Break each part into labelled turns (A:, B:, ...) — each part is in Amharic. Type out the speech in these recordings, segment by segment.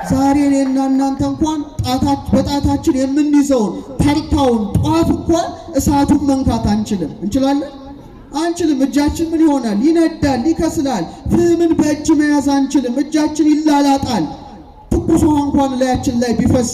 A: ዛሬ እኔና እናንተ እንኳን በጣታችን የምንይዘውን ተርታውን ጧፍ እንኳን እሳቱን መንካት አንችልም። እንችላለን? አንችልም። እጃችን ምን ይሆናል? ይነዳል፣ ይከስላል። ፍምን በእጅ መያዝ አንችልም። እጃችን ይላላጣል። ትኩስ ውሃ እንኳን ላያችን ላይ ቢፈስ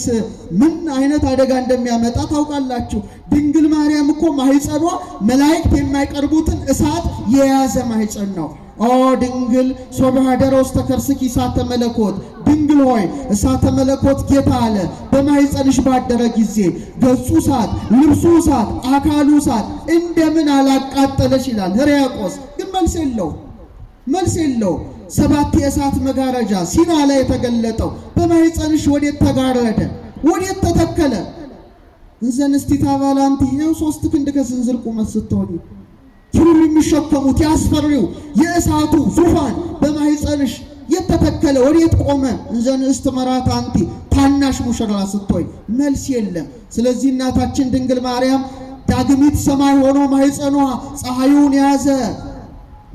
A: ምን አይነት አደጋ እንደሚያመጣ ታውቃላችሁ። ድንግል ማርያም እኮ ማህፀኗ መላእክት የማይቀርቡትን እሳት የያዘ ማህፀን ነው። ኦ ድንግል ሶብሃደረ ውስተ ከርስኪ እሳተ መለኮት፣ ድንግል ሆይ እሳተ መለኮት ጌታ አለ በማህፀንሽ ባደረ ጊዜ ገጹ እሳት፣ ልብሱ እሳት፣ አካሉ እሳት እንደምን አላቃጠለሽ ይላል ሕርያቆስ። ግን መልስ የለው። ሰባት የእሳት መጋረጃ ሲና ላይ የተገለጠው በማህፀንሽ ወዴት ተጋረደ? ወዴት ተተከለ? እንዘንስቲ ታባላንቲ ነው 3 ክንድ ከስንዝር ቁመት ስትሆኑ ኪሩብ የሚሸከሙት ያስፈሪው የእሳቱ ዙፋን በማህፀንሽ የተተከለ ወዴት ቆመ? እንዘንስት መራት አንቲ ታናሽ ሙሽራ ስትሆይ መልስ የለም። ስለዚህ እናታችን ድንግል ማርያም ዳግሚት ሰማይ ሆኖ ማህፀኗ ፀሐዩን ያዘ።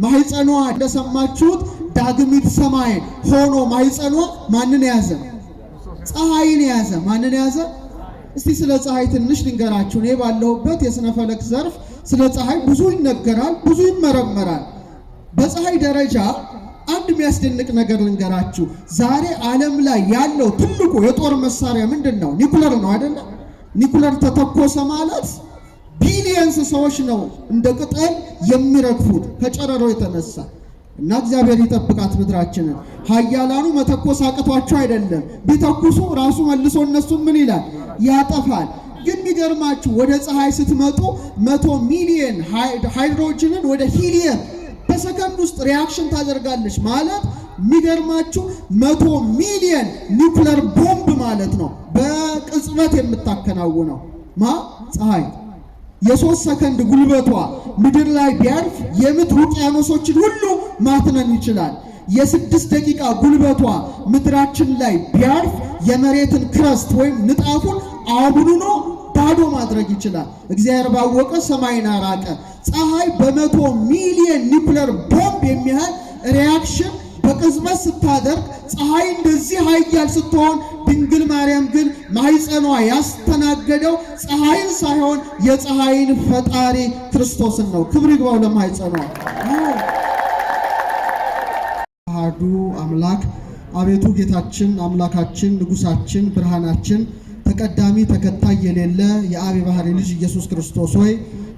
A: ማህፀኗ እንደሰማችሁት ዳግሚት ሰማይ ሆኖ ማህፀኗ ማንን ያዘ? ፀሐይን ያዘ። ማንን ያዘ? እስቲ ስለ ፀሐይ ትንሽ ልንገራችሁ። እኔ ባለሁበት የሥነ ፈለክ ዘርፍ ስለ ፀሐይ ብዙ ይነገራል፣ ብዙ ይመረመራል። በፀሐይ ደረጃ አንድ የሚያስደንቅ ነገር ልንገራችሁ። ዛሬ ዓለም ላይ ያለው ትልቁ የጦር መሳሪያ ምንድን ነው? ኒኩለር ነው አይደለ? ኒኩለር ተተኮሰ ማለት ቢሊየንስ ሰዎች ነው እንደ ቅጠል የሚረግፉት ከጨረሮ የተነሳ እና እግዚአብሔር ይጠብቃት ምድራችንን። ኃያላኑ መተኮስ አቅቷቸው አይደለም፣ ቢተኩሱ ራሱ መልሶ እነሱን ምን ይላል? ያጠፋል። ግን የሚገርማችሁ ወደ ፀሐይ ስትመጡ 100 ሚሊዮን ሃይድሮጅንን ወደ ሂሊየም በሰከንድ ውስጥ ሪያክሽን ታደርጋለች ማለት የሚገርማችሁ 100 ሚሊዮን ኒውክሌር ቦምብ ማለት ነው በቅጽበት የምታከናውነው ፀሐይ። የ3 ሰከንድ ጉልበቷ ምድር ላይ ቢያርፍ የምድር ውቅያኖሶችን ሁሉ ማትነን ይችላል። የ6 ደቂቃ ጉልበቷ ምድራችን ላይ ቢያርፍ የመሬትን ክረስት ወይም ንጣፉን አቡኑኖ ባዶ ማድረግ ይችላል። እግዚአብሔር ባወቀ ሰማይን አራቀ። ፀሐይ በ100 ሚሊዮን ኒውክሌር ቦምብ የሚያህል ሪያክሽን በቅጽበት ስታደርግ ፀሐይ እንደዚህ ኃያል ስትሆን ድንግል ማርያም ግን ማህፀኗ ያስተናገደው ፀሐይን ሳይሆን የፀሐይን ፈጣሪ ክርስቶስን ነው። ክብር ይግባው ለማህፀኗ። አሐዱ አምላክ አቤቱ ጌታችን አምላካችን ንጉሳችን ብርሃናችን ተቀዳሚ ተከታይ የሌለ የአብ የባህሪ ልጅ ኢየሱስ ክርስቶስ ሆይ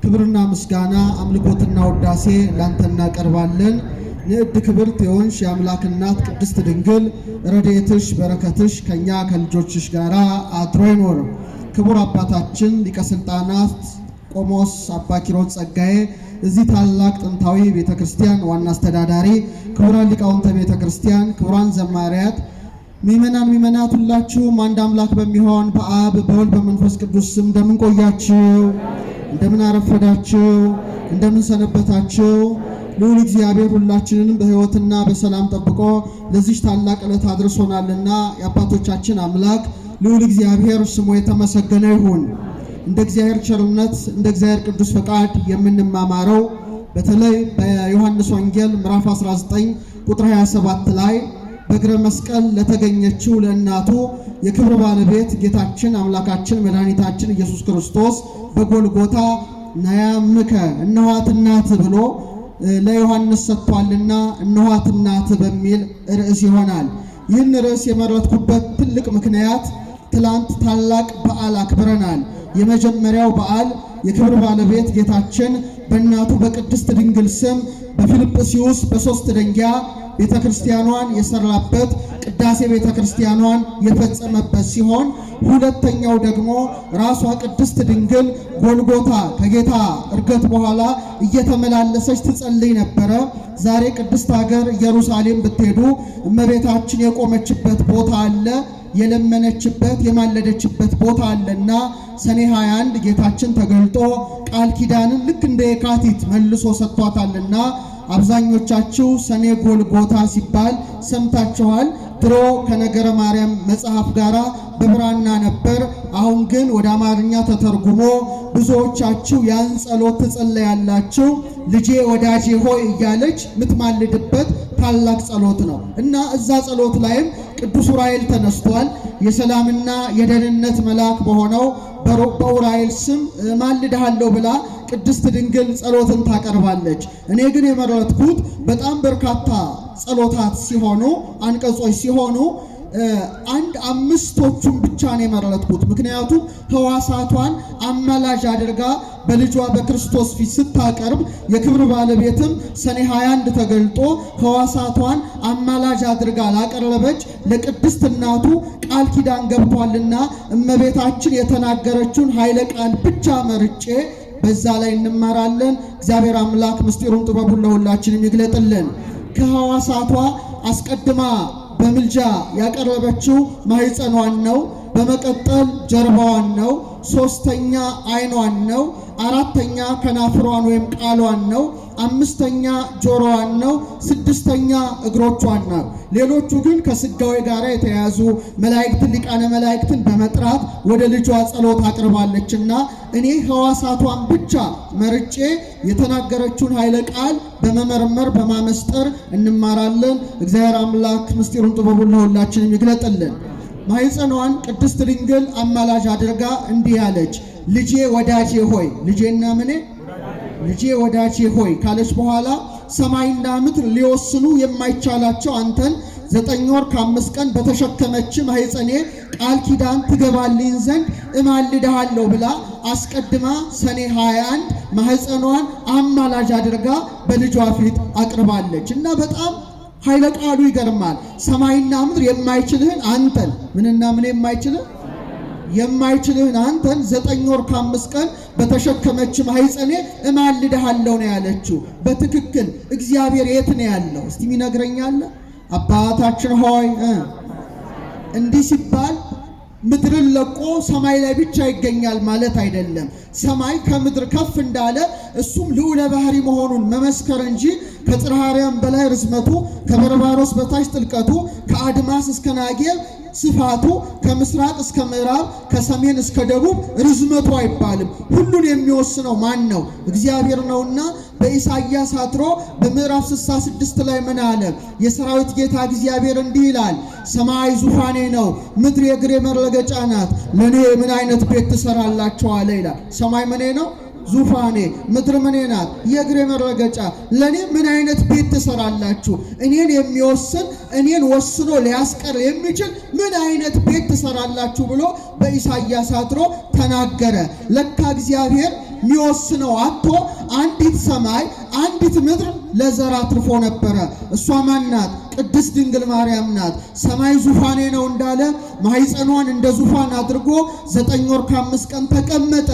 A: ክብርና ምስጋና አምልኮትና ውዳሴ ላንተ እናቀርባለን። ንዕድ ክብርት የሆንሽ የአምላክ እናት ቅድስት ድንግል ረድኤትሽ በረከትሽ ከኛ ከልጆችሽ ጋር አድሮ ይኖር። ክቡር አባታችን ሊቀ ሥልጣናት ቆሞስ አባ ኪሮስ ጸጋዬ እዚህ ታላቅ ጥንታዊ ቤተክርስቲያን ዋና አስተዳዳሪ፣ ክቡራን ሊቃውንተ ቤተክርስቲያን፣ ክቡራን ዘማሪያት፣ ምእመናት ሁላችሁም አንድ አምላክ በሚሆን በአብ በወልድ በመንፈስ ቅዱስ ስም እንደምን ቆያችሁ? እንደምን አረፈዳችሁ? እንደምን ሰነበታችሁ? ልዑል እግዚአብሔር ሁላችንንም በሕይወትና በሰላም ጠብቆ ለዚህ ታላቅ ዕለት አድርሶናልና የአባቶቻችን አምላክ ልዑል እግዚአብሔር ስሙ የተመሰገነ ይሁን። እንደ እግዚአብሔር ቸርነት እንደ እግዚአብሔር ቅዱስ ፈቃድ የምንማማረው በተለይ በዮሐንስ ወንጌል ምዕራፍ 19 ቁጥር 27 ላይ በእግረ መስቀል ለተገኘችው ለእናቱ የክብር ባለቤት ጌታችን አምላካችን መድኃኒታችን ኢየሱስ ክርስቶስ በጎልጎታ ናያምከ እነኋት እናት ብሎ ለዮሐንስ ሰጥቷልና እነኋት እናት በሚል ርዕስ ይሆናል። ይህን ርዕስ የመረጥኩበት ትልቅ ምክንያት ትላንት ታላቅ በዓል አክብረናል። የመጀመሪያው በዓል የክብር ባለቤት ጌታችን በእናቱ በቅድስት ድንግል ስም በፊልጵስዩስ በ3 ደንጊያ ቤተክርስቲያኗን የሰራበት ቅዳሴ ቤተክርስቲያኗን የፈጸመበት ሲሆን ሁለተኛው ደግሞ ራሷ ቅድስት ድንግል ጎልጎታ ከጌታ እርገት በኋላ እየተመላለሰች ትጸልይ ነበረ። ዛሬ ቅድስት ሀገር ኢየሩሳሌም ብትሄዱ እመቤታችን የቆመችበት ቦታ አለ፣ የለመነችበት የማለደችበት ቦታ አለና ሰኔ 21 ጌታችን ተገልጦ ቃል ኪዳንን ልክ እንደ የካቲት መልሶ ሰጥቷታልና አብዛኞቻችሁ ሰኔ ጎልጎታ ሲባል ሰምታችኋል። ድሮ ከነገረ ማርያም መጽሐፍ ጋር በብራና ነበር። አሁን ግን ወደ አማርኛ ተተርጉሞ ብዙዎቻችሁ ያን ጸሎት ትጸለያላችሁ። ልጄ ወዳጄ ሆይ እያለች ምትማልድበት ታላቅ ጸሎት ነው እና እዛ ጸሎት ላይም ቅዱስ ዑራኤል ተነስቷል። የሰላምና የደህንነት መልአክ በሆነው በዑራኤል ስም ማልድሃለሁ ብላ ቅድስት ድንግል ጸሎትን ታቀርባለች። እኔ ግን የመረጥኩት በጣም በርካታ ጸሎታት ሲሆኑ አንቀጾች ሲሆኑ አንድ አምስቶቹን ብቻ ነው የመረጥኩት። ምክንያቱም ሕዋሳቷን አማላጅ አድርጋ በልጇ በክርስቶስ ፊት ስታቀርብ የክብር ባለቤትም ሰኔ 21 ተገልጦ ሕዋሳቷን አማላጅ አድርጋ ላቀረበች ለቅድስት እናቱ ቃል ኪዳን ገብቷልና እመቤታችን የተናገረችውን ኃይለ ቃል ብቻ መርጬ በዛ ላይ እንማራለን። እግዚአብሔር አምላክ ምስጢሩን ጥበቡን ለሁላችንም ይግለጥልን። ከሕዋሳቷ አስቀድማ በምልጃ ያቀረበችው ማህፀኗን ነው። በመቀጠል ጀርባዋን ነው። ሶስተኛ አይኗን ነው። አራተኛ ከናፍሯን ወይም ቃሏን ነው። አምስተኛ ጆሮዋን ነው። ስድስተኛ እግሮቿን ነው። ሌሎቹ ግን ከስጋዊ ጋር የተያዙ መላእክትን ሊቃነ መላእክትን በመጥራት ወደ ልጇ ጸሎት አቅርባለችና እኔ ሕዋሳቷን ብቻ መርጬ የተናገረችውን ኃይለ ቃል በመመርመር በማመስጠር እንማራለን። እግዚአብሔር አምላክ ምስጢሩን ጥበቡን ለሁላችንም ይግለጥልን። ማህፀኗን ቅድስት ድንግል አማላጅ አድርጋ እንዲህ አለች፣ ልጄ ወዳጄ ሆይ፣ ልጄና ምኔ ልጄ ወዳጄ ሆይ ካለች በኋላ ሰማይና ምድር ሊወስኑ የማይቻላቸው አንተን 9 ወር ከ5 ቀን በተሸከመች ማህፀኔ ቃል ኪዳን ትገባልኝ ዘንድ እማልድሃለሁ ብላ አስቀድማ ሰኔ 21 ማህፀኗን አማላጅ አድርጋ በልጇ ፊት አቅርባለች እና በጣም ኃይለ ቃሉ ይገርማል። ሰማይና ምድር የማይችልህን አንተን ምንና ምን የማይችልህን አንተን 9 ወር ከ5 ቀን በተሸከመች ማህፀኔ እማልድሃለሁ ነው ያለችው። በትክክል እግዚአብሔር የት ነው ያለው? እስቲ ይነግረኛል። አባታችን ሆይ እንዲህ ሲባል ምድርን ለቆ ሰማይ ላይ ብቻ ይገኛል ማለት አይደለም። ሰማይ ከምድር ከፍ እንዳለ እሱም ልዑለ ባህሪ መሆኑን መመስከር እንጂ ከጽርሐ አርያም በላይ ርዝመቱ፣ ከበርባሮስ በታች ጥልቀቱ፣ ከአድማስ እስከ ናጌብ ስፋቱ፣ ከምስራቅ እስከ ምዕራብ፣ ከሰሜን እስከ ደቡብ ርዝመቱ አይባልም። ሁሉን የሚወስነው ማን ነው? እግዚአብሔር ነውና በኢሳይያስ አትሮ በምዕራፍ 66 ላይ ምን አለ? የሰራዊት ጌታ እግዚአብሔር እንዲህ ይላል፣ ሰማይ ዙፋኔ ነው፣ ምድር የእግሬ መረገጫ ናት። ለኔ ምን አይነት ቤት ትሰራላችሁ አለ ይላል። ሰማይ ምኔ ነው? ዙፋኔ። ምድር ምኔ ናት? የእግሬ መረገጫ። ለኔ ምን አይነት ቤት ትሰራላችሁ? እኔን የሚወስን እኔን ወስኖ ሊያስቀር የሚችል ምን አይነት ቤት ትሰራላችሁ ብሎ በኢሳይያስ አትሮ ተናገረ። ለካ እግዚአብሔር የሚወስነው አጥቶ አንዲት ሰማይ አንዲት ምድር ለዘር አትርፎ ነበረ። እሷ ማን ናት? ቅድስት ድንግል ማርያም ናት። ሰማይ ዙፋኔ ነው እንዳለ ማህፀኗን እንደ ዙፋን አድርጎ 9 ወር ከ5 ቀን ተቀመጠ።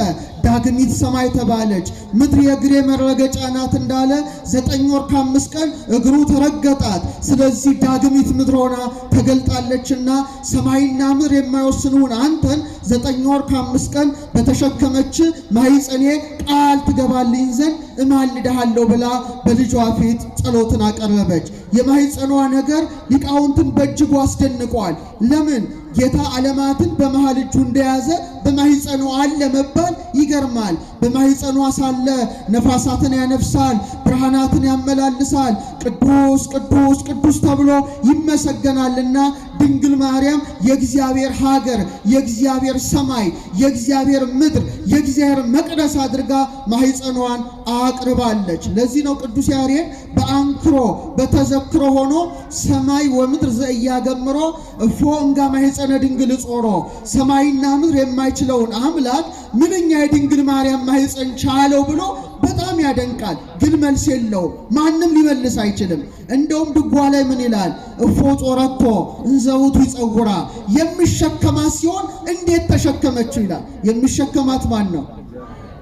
A: ዳግሚት ሰማይ ተባለች። ምድር የእግሬ መረገጫ ናት እንዳለ 9 ወር ከ5 ቀን እግሩ ተረገጣት። ስለዚህ ዳግሚት ምድር ሆና ተገልጣለችና ሰማይና ምድር የማይወስኑን አንተን 9 ወር ከ5 ቀን በተሸከመች ማህፀኔ ቃል ትገባልኝ ዘንድ እማልድሃለሁ ብላ በልጇ ፊት ጸሎትን አቀረበች። የማህፀኗ ነገር ሊቃውንትን በእጅጉ አስደንቋል። ለምን? ጌታ ዓለማትን በመሃል እጁ እንደያዘ በማህፀኗ አለ መባል ይገርማል። በማህፀኗ ሳለ ነፋሳትን ያነፍሳል፣ ብርሃናትን ያመላልሳል፣ ቅዱስ ቅዱስ ቅዱስ ተብሎ ይመሰገናልና ድንግል ማርያም የእግዚአብሔር ሀገር፣ የእግዚአብሔር ሰማይ፣ የእግዚአብሔር ምድር፣ የእግዚአብሔር መቅደስ አድርጋ ማህፀኗን አቅርባለች። ለዚህ ነው ቅዱስ ያሬድ በአንክሮ በተዘክሮ ሆኖ ሰማይ ወምድር ዘእያገምሮ እፎ እንጋ ማህፀነ ድንግል ጾሮ፣ ሰማይና ምድር የማይችለውን አምላክ ምንኛ የድንግል ማርያም ማህፀን ቻለው ብሎ በጣም ያደንቃል። ግን መልስ የለውም። ማንም ሊመልስ አይችልም። እንደውም ድጓ ላይ ምን ይላል? እፎ ጾረቶ እንዘውቱ ይጸውራ፣ የሚሸከማት ሲሆን እንዴት ተሸከመችው ይላል። የሚሸከማት ማን ነው?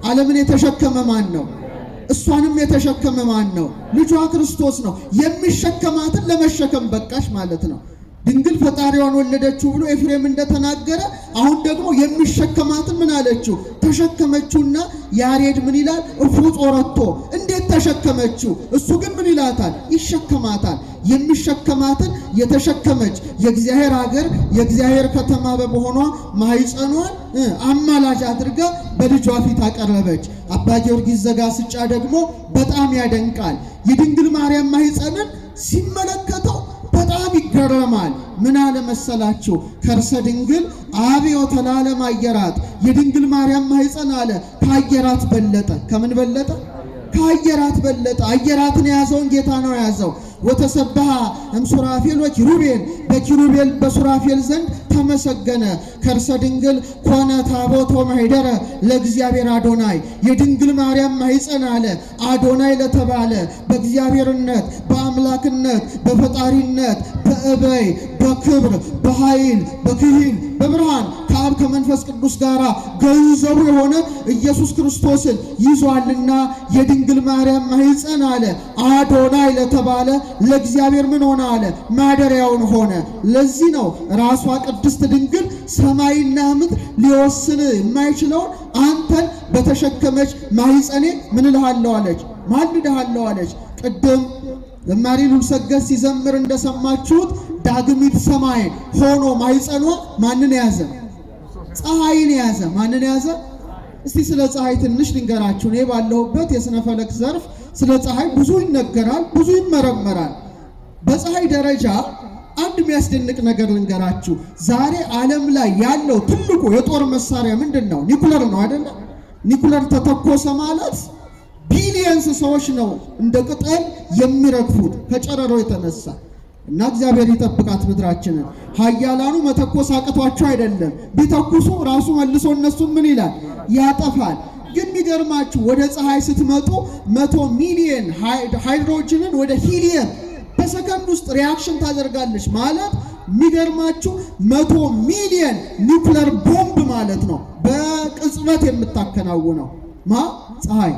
A: ዓለምን የተሸከመ ማን ነው? እሷንም የተሸከመ ማን ነው? ልጇ ክርስቶስ ነው። የሚሸከማትን ለመሸከም በቃሽ ማለት ነው። ድንግል ፈጣሪዋን ወለደችው ብሎ ኤፍሬም እንደተናገረ አሁን ደግሞ የሚሸከማትን ምን አለችው? ተሸከመችውና ያሬድ ምን ይላል? እፉ ጾረቶ፣ እንዴት ተሸከመችው? እሱ ግን ምን ይላታል? ይሸከማታል። የሚሸከማትን የተሸከመች የእግዚአብሔር ሀገር የእግዚአብሔር ከተማ በመሆኗ ማህፀኗን አማላጅ አድርጋ በልጇ ፊት አቀረበች። አባ ጊዮርጊስ ዘጋስጫ ደግሞ በጣም ያደንቃል። የድንግል ማርያም ማህፀንን ሲመለከተው በጣም ይገረማል። ምን አለ መሰላችሁ? ከርሰ ድንግል አብዮ ተላለም አየራት የድንግል ማርያም ማኅፀን አለ ከአየራት በለጠ። ከምን በለጠ? ከአየራት በለጠ። አየራትን የያዘውን ጌታ ነው የያዘው። ወተሰበሃ እምሱራፌል ወኪሩቤል በኪሩቤል በሱራፌል ዘንድ ተመሰገነ። ከርሰ ድንግል ኮነ ታቦቶ ማኅደረ ለእግዚአብሔር አዶናይ የድንግል ማርያም ማኅፀን አለ አዶናይ ለተባለ በእግዚአብሔርነት በአምላክነት በፈጣሪነት በእበይ በክብር በኃይል በክሂል በብርሃን ከአብ ከመንፈስ ቅዱስ ጋር ገንዘቡ የሆነ ኢየሱስ ክርስቶስን ይዟልና የድንግል ማርያም ማኅፀን አለ አዶናይ ለተባለ ለእግዚአብሔር ምን ሆነ አለ ማደሪያውን ሆነ። ለዚህ ነው ራሷ ቅድስት ድንግል ሰማይና ምድር ሊወስን የማይችለውን አንተን በተሸከመች ማኅፀኔ ምን እልሃለሁ አለች፣ ማልድሃለሁ አለች። ቅድም ዘማሪ ሉልሰገድ ሲዘምር እንደሰማችሁት ዳግሚት ሰማይ ሆኖ ማኅፀኗ ማንን ያዘ? ፀሐይን ያዘ። ማንን ያዘ? እስቲ ስለ ፀሐይ ትንሽ ልንገራችሁ። እኔ ባለሁበት የሥነ ፈለክ ዘርፍ ስለ ፀሐይ ብዙ ይነገራል፣ ብዙ ይመረመራል። በፀሐይ ደረጃ አንድ የሚያስደንቅ ነገር ልንገራችሁ። ዛሬ ዓለም ላይ ያለው ትልቁ የጦር መሳሪያ ምንድን ነው? ኒኩለር ነው አይደለ? ኒኩለር ተተኮሰ ማለት ቢሊየንስ ሰዎች ነው እንደ ቅጠል የሚረግፉት ከጨረሮ የተነሳ እና እግዚአብሔር ይጠብቃት ምድራችንን። ኃያላኑ መተኮስ አቅቷቸው አይደለም፣ ቢተኩሱ ራሱ መልሶ እነሱን ምን ይላል? ያጠፋል። ግን የሚገርማችሁ ወደ ፀሐይ ስትመጡ 100 ሚሊዮን ሃይድሮጅንን ወደ ሂሊየም በሰከንድ ውስጥ ሪያክሽን ታደርጋለች ማለት የሚገርማችሁ 100 ሚሊዮን ኒውክለር ቦምብ ማለት ነው በቅጽበት የምታከናውነው ፀሐይ።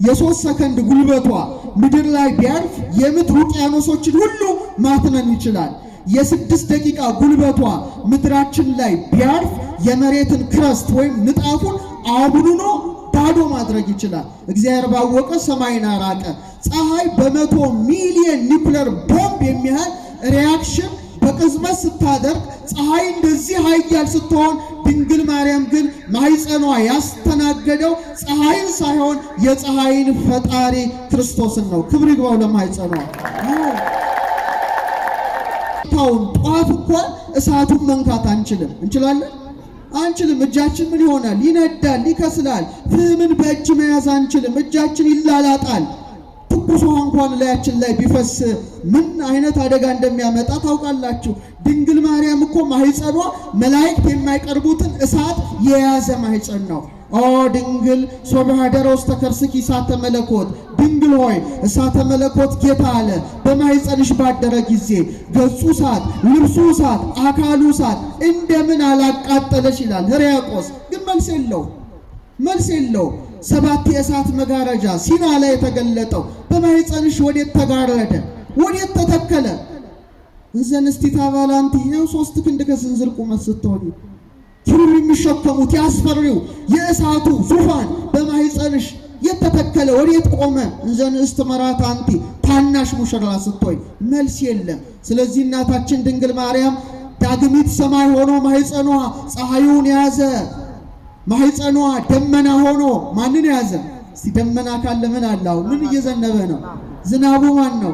A: የ3 ሰከንድ ጉልበቷ ምድር ላይ ቢያርፍ የምድር ውቅያኖሶችን ሁሉ ማትነን ይችላል። የ6 ደቂቃ ጉልበቷ ምድራችን ላይ ቢያርፍ የመሬትን ክረስት ወይም ንጣፉን አቡኑኖ ባዶ ማድረግ ይችላል። እግዚአብሔር ባወቀ ሰማይን አራቀ። ፀሐይ በ100 ሚሊዮን ኒውክለር ቦምብ የሚያህል ሪያክሽን በቅጽበት ስታደርግ ፀሐይ እንደዚህ ኃያል ስትሆን ድንግል ማርያም ግን ማኅፀኗ ያስተናገደው ፀሐይን ሳይሆን የፀሐይን ፈጣሪ ክርስቶስን ነው። ክብር ይግባው ለማኅፀኗ። ታውን ጧፍ እንኳን እሳቱን መንካት አንችልም። እንችላለን? አንችልም። እጃችን ምን ይሆናል? ይነዳል፣ ይከስላል። ፍምን በእጅ መያዝ አንችልም። እጃችን ይላላጣል። ትኩስ ውሃ እንኳን ላያችን ላይ ቢፈስ ምን አይነት አደጋ እንደሚያመጣ ታውቃላችሁ። ድንግል ማርያም እኮ ማኅፀኗ መላእክት የማይቀርቡትን እሳት የያዘ ማኅፀን ነው። ኦ ድንግል ሶብሃደረ ውስተ ከርስኪ እሳተ መለኮት፣ ድንግል ሆይ እሳተ መለኮት ጌታ አለ በማኅፀንሽ ባደረ ጊዜ ገጹ እሳት፣ ልብሱ እሳት፣ አካሉ እሳት እንደምን አላቃጠለሽ ይላል ሕርያቆስ። ግን መልስ የለው። 7 የእሳት መጋረጃ ሲና ላይ የተገለጠው በማኅፀንሽ ወዴት ተጋረደ? ወዴት ተተከለ? እንዘንስቲ ታባላንቲ ነው 3 ክንድ ከስንዝር ቁመት ስትሆኑ ኪሩብ የሚሸከሙት ያስፈሪው የእሳቱ ዙፋን በማኅፀንሽ የተተከለ ወዴት ቆመ? እንዘንስት መራት አንቲ ታናሽ ሙሽራ ስትሆይ መልስ የለም። ስለዚህ እናታችን ድንግል ማርያም ዳግሚት ሰማይ ሆኖ ማኅፀኗ ፀሐዩን ያዘ። ማኅፀኗ ደመና ሆኖ ማንን ያዘ? እስቲ ደመና ካለ ምን አለው? ምን እየዘነበ ነው? ዝናቡ ማን ነው?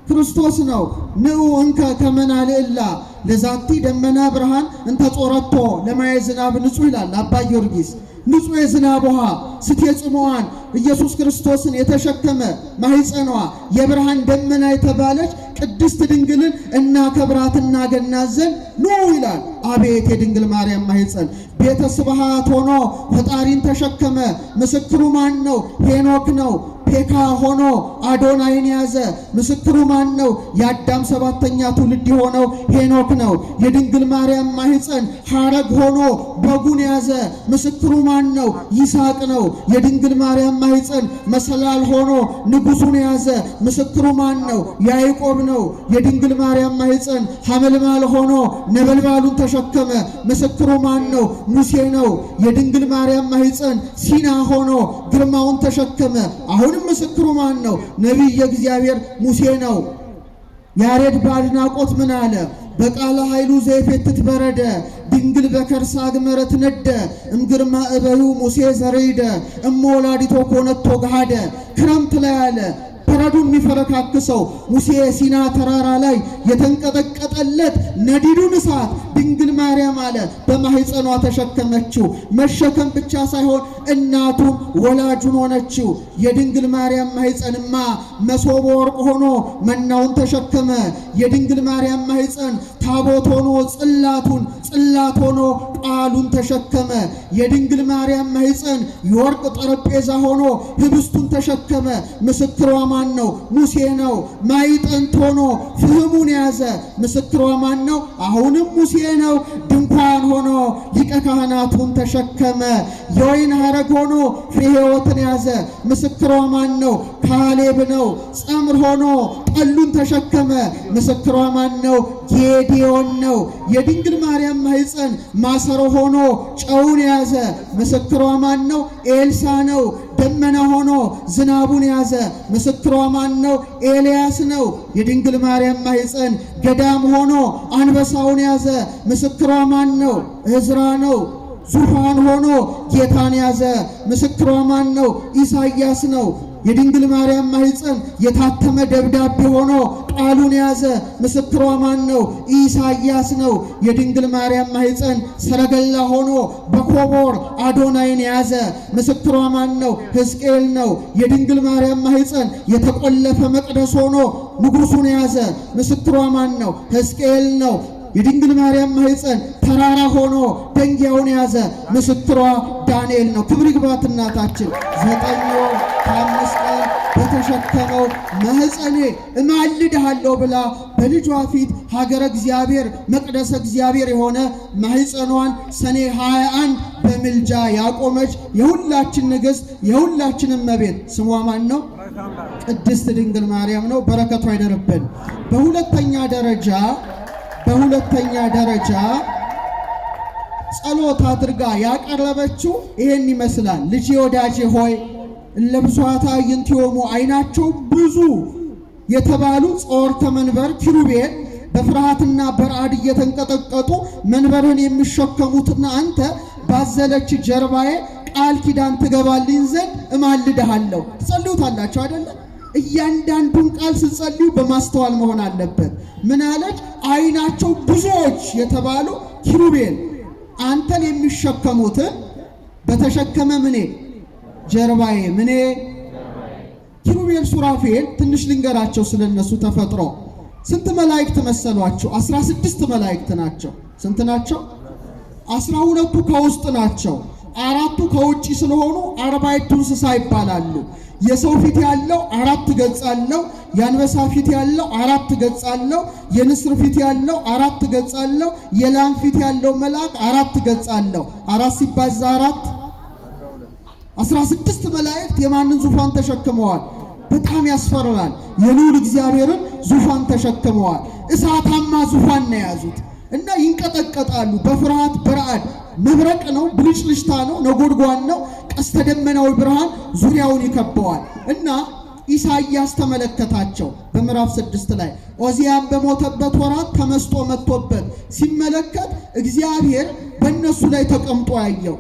A: ክርስቶስ ነው። ንዑ እንከ ከመናልዕላ ለዛቲ ደመና ብርሃን እንተ ጾረቶ ለማየ ዝናብ ንጹሕ ይላል አባ ጊዮርጊስ። ንጹሕ የዝናብ ውሃ ስትየጽመዋን ኢየሱስ ክርስቶስን የተሸከመ ማኅፀኗ የብርሃን ደመና የተባለች ቅድስት ድንግልን እናከብራትና ገናዘን ኑ ይላል። አቤት የድንግል ማርያም ማኅፀን ቤተ ስብሐት ሆኖ ፈጣሪን ተሸከመ። ምስክሩ ማን ነው? ሄኖክ ነው። ፔካ ሆኖ አዶናይን ያዘ። ምስክሩ ማን ነው? የአዳም 7ኛ ትውልድ የሆነው ሄኖክ ነው። የድንግል ማርያም ማኅፀን ሐረግ ሆኖ በጉን ያዘ። ምስክሩ ማን ነው? ይስሐቅ ነው። የድንግል ማርያም ማኅፀን መሰላል ሆኖ ንጉሱን ያዘ። ምስክሩ ማን ነው? ያዕቆብ ነው። የድንግል ማርያም ማኅፀን ሐመልማል ሆኖ ነበልባሉን ተሸከመ። ምስክሩ ማን ነው? ሙሴ ነው። የድንግል ማርያም ማኅፀን ሲና ሆኖ ግርማውን ተሸከመ። አሁንም ምስክሩ ማን ነው? ነቢየ እግዚአብሔር ሙሴ ነው። ያሬድ በአድናቆት ምን አለ? በቃለ ኃይሉ ዘይፌትት በረደ ድንግል በከርሳ ግመረት ነደ እምግርማ እበዩ ሙሴ ዘረይደ እሞ ወላዲቶ ኮነቶ ገሃደ። ክረምት ላይ አለ በረዱን የሚፈረካክሰው ሙሴ ሲና ተራራ ላይ የተንቀጠቀጠለት ነዲዱን እሳት ድንግል ማርያም አለ በማህፀኗ ተሸከመችው። መሸከም ብቻ ሳይሆን እናቱን ወላጁን ሆነችው። የድንግል ማርያም ማህፀንማ መሶበ ወርቅ ሆኖ መናውን ተሸከመ። የድንግል ማርያም ማህፀን ታቦት ሆኖ ጽላት ሆኖ ቃሉን ተሸከመ። የድንግል ማርያም ማህፀን የወርቅ ጠረጴዛ ሆኖ ህብስቱን ተሸከመ። ምስክሯ ማን ነው? ሙሴ ነው። ማዕጠንት ሆኖ ፍህሙን ያዘ። ምስክሯ ማን ነው? አሁንም ሙሴ ነው። ድንኳን ሆኖ ሊቀ ካህናቱን ተሸከመ። የወይን ሐረግ ሆኖ ፍሬ ሕይወትን ያዘ። ምስክሯ ማን ነው? ካሌብ ነው። ጸምር ሆኖ ጠሉን ተሸከመ። ምስክሯ ማን ነው? ጌዴዎን ነው። የድንግል ማርያም ማህፀን ማሰሮ ሆኖ ጨውን ያዘ። ምስክሯ ማን ነው? ኤልሳ ነው። ደመና ሆኖ ዝናቡን ያዘ። ምስክሯ ማን ነው? ኤልያስ ነው። የድንግል ማርያም ማህፀን ገዳም ሆኖ አንበሳውን ያዘ። ምስክሯ ማን ነው? ዕዝራ ነው። ዙፋን ሆኖ ጌታን ያዘ። ምስክሯ ማን ነው? ኢሳይያስ ነው። የድንግል ማርያም ማህፀን የታተመ ደብዳቤ ሆኖ ቃሉን ያዘ። ምስክሯ ማን ነው? ኢሳይያስ ነው። የድንግል ማርያም ማህፀን ሰረገላ ሆኖ በኮቦር አዶናይን ያዘ። ምስክሯ ማን ነው? ሕዝቅኤል ነው። የድንግል ማርያም ማህፀን የተቆለፈ መቅደስ ሆኖ ንጉሱን ያዘ። ምስክሯ ማን ነው? ሕዝቅኤል ነው። የድንግል ማርያም ማህፀን ተራራ ሆኖ ደንጊያውን ያዘ። ምስክሯ ዳንኤል ነው። ክብር ይግባት እናታችን 9 ወር ከ5 ቀን በተሸከመው ማህፀኔ እማልድሃለሁ ብላ በልጇ ፊት ሀገረ እግዚአብሔር መቅደሰ እግዚአብሔር የሆነ ማህፀኗን ሰኔ 21 በምልጃ ያቆመች የሁላችን ንግሥት የሁላችንም እመቤት ስሟ ማን ነው? ቅድስት ድንግል ማርያም ነው። በረከቷ ይደርብን። በሁለተኛ ደረጃ ጸሎት አድርጋ ያቀረበችው ይሄን ይመስላል። ልጄ ወዳጄ ሆይ ለብዙኃት አዕይንቲሆሙ ዓይናቸው ብዙ የተባሉ ጾርተ መንበር ኪሩቤል በፍርሃትና በረዓድ እየተንቀጠቀጡ መንበርህን የሚሸከሙትና አንተ ባዘለች ጀርባዬ ቃል ኪዳን ትገባልኝ ዘንድ እማልድሃለሁ። ትጸልዩታላችሁ አይደለ? እያንዳንዱን ቃል ስትጸልዩ በማስተዋል መሆን አለበት። ምን አለች? ዓይናቸው ብዙዎች የተባሉ ኪሩቤል አንተን የሚሸከሙትን በተሸከመ ምኔ ጀርባዬ ምኔ ኪሩቤል ሱራፌል ትንሽ ልንገራቸው ስለነሱ ተፈጥሮ። ስንት መላእክት መሰሏቸው? 16 መላእክት ናቸው። ስንት ናቸው? 12ቱ ከውስጥ ናቸው። 4ቱ ከውጪ ስለሆኑ 40 እንስሳ ይባላሉ። የሰው ፊት ያለው 4 ገጽ አለው። የአንበሳ ፊት ያለው 4 ገጽ አለው። የንስር ፊት ያለው 4 ገጽ አለው። የላም ፊት ያለው መልአክ 4 ገጽ አለው። 4 ሲባዛ 4 16 መላእክት የማንን ዙፋን ተሸክመዋል? በጣም ያስፈራል። የልዑል እግዚአብሔርን ዙፋን ተሸክመዋል። እሳታማ ዙፋን ነው የያዙት እና ይንቀጠቀጣሉ በፍርሃት በረዓድ። መብረቅ ነው፣ ብልጭልጭታ ነው፣ ነጎድጓድ ነው፣ ቀስተ ደመናዊ ብርሃን ዙሪያውን ይከበዋል። እና ኢሳይያስ ተመለከታቸው በምዕራፍ 6 ላይ ዖዝያን በሞተበት ወራት ተመስጦ መጥቶበት ሲመለከት እግዚአብሔር በእነሱ ላይ ተቀምጦ ያየው።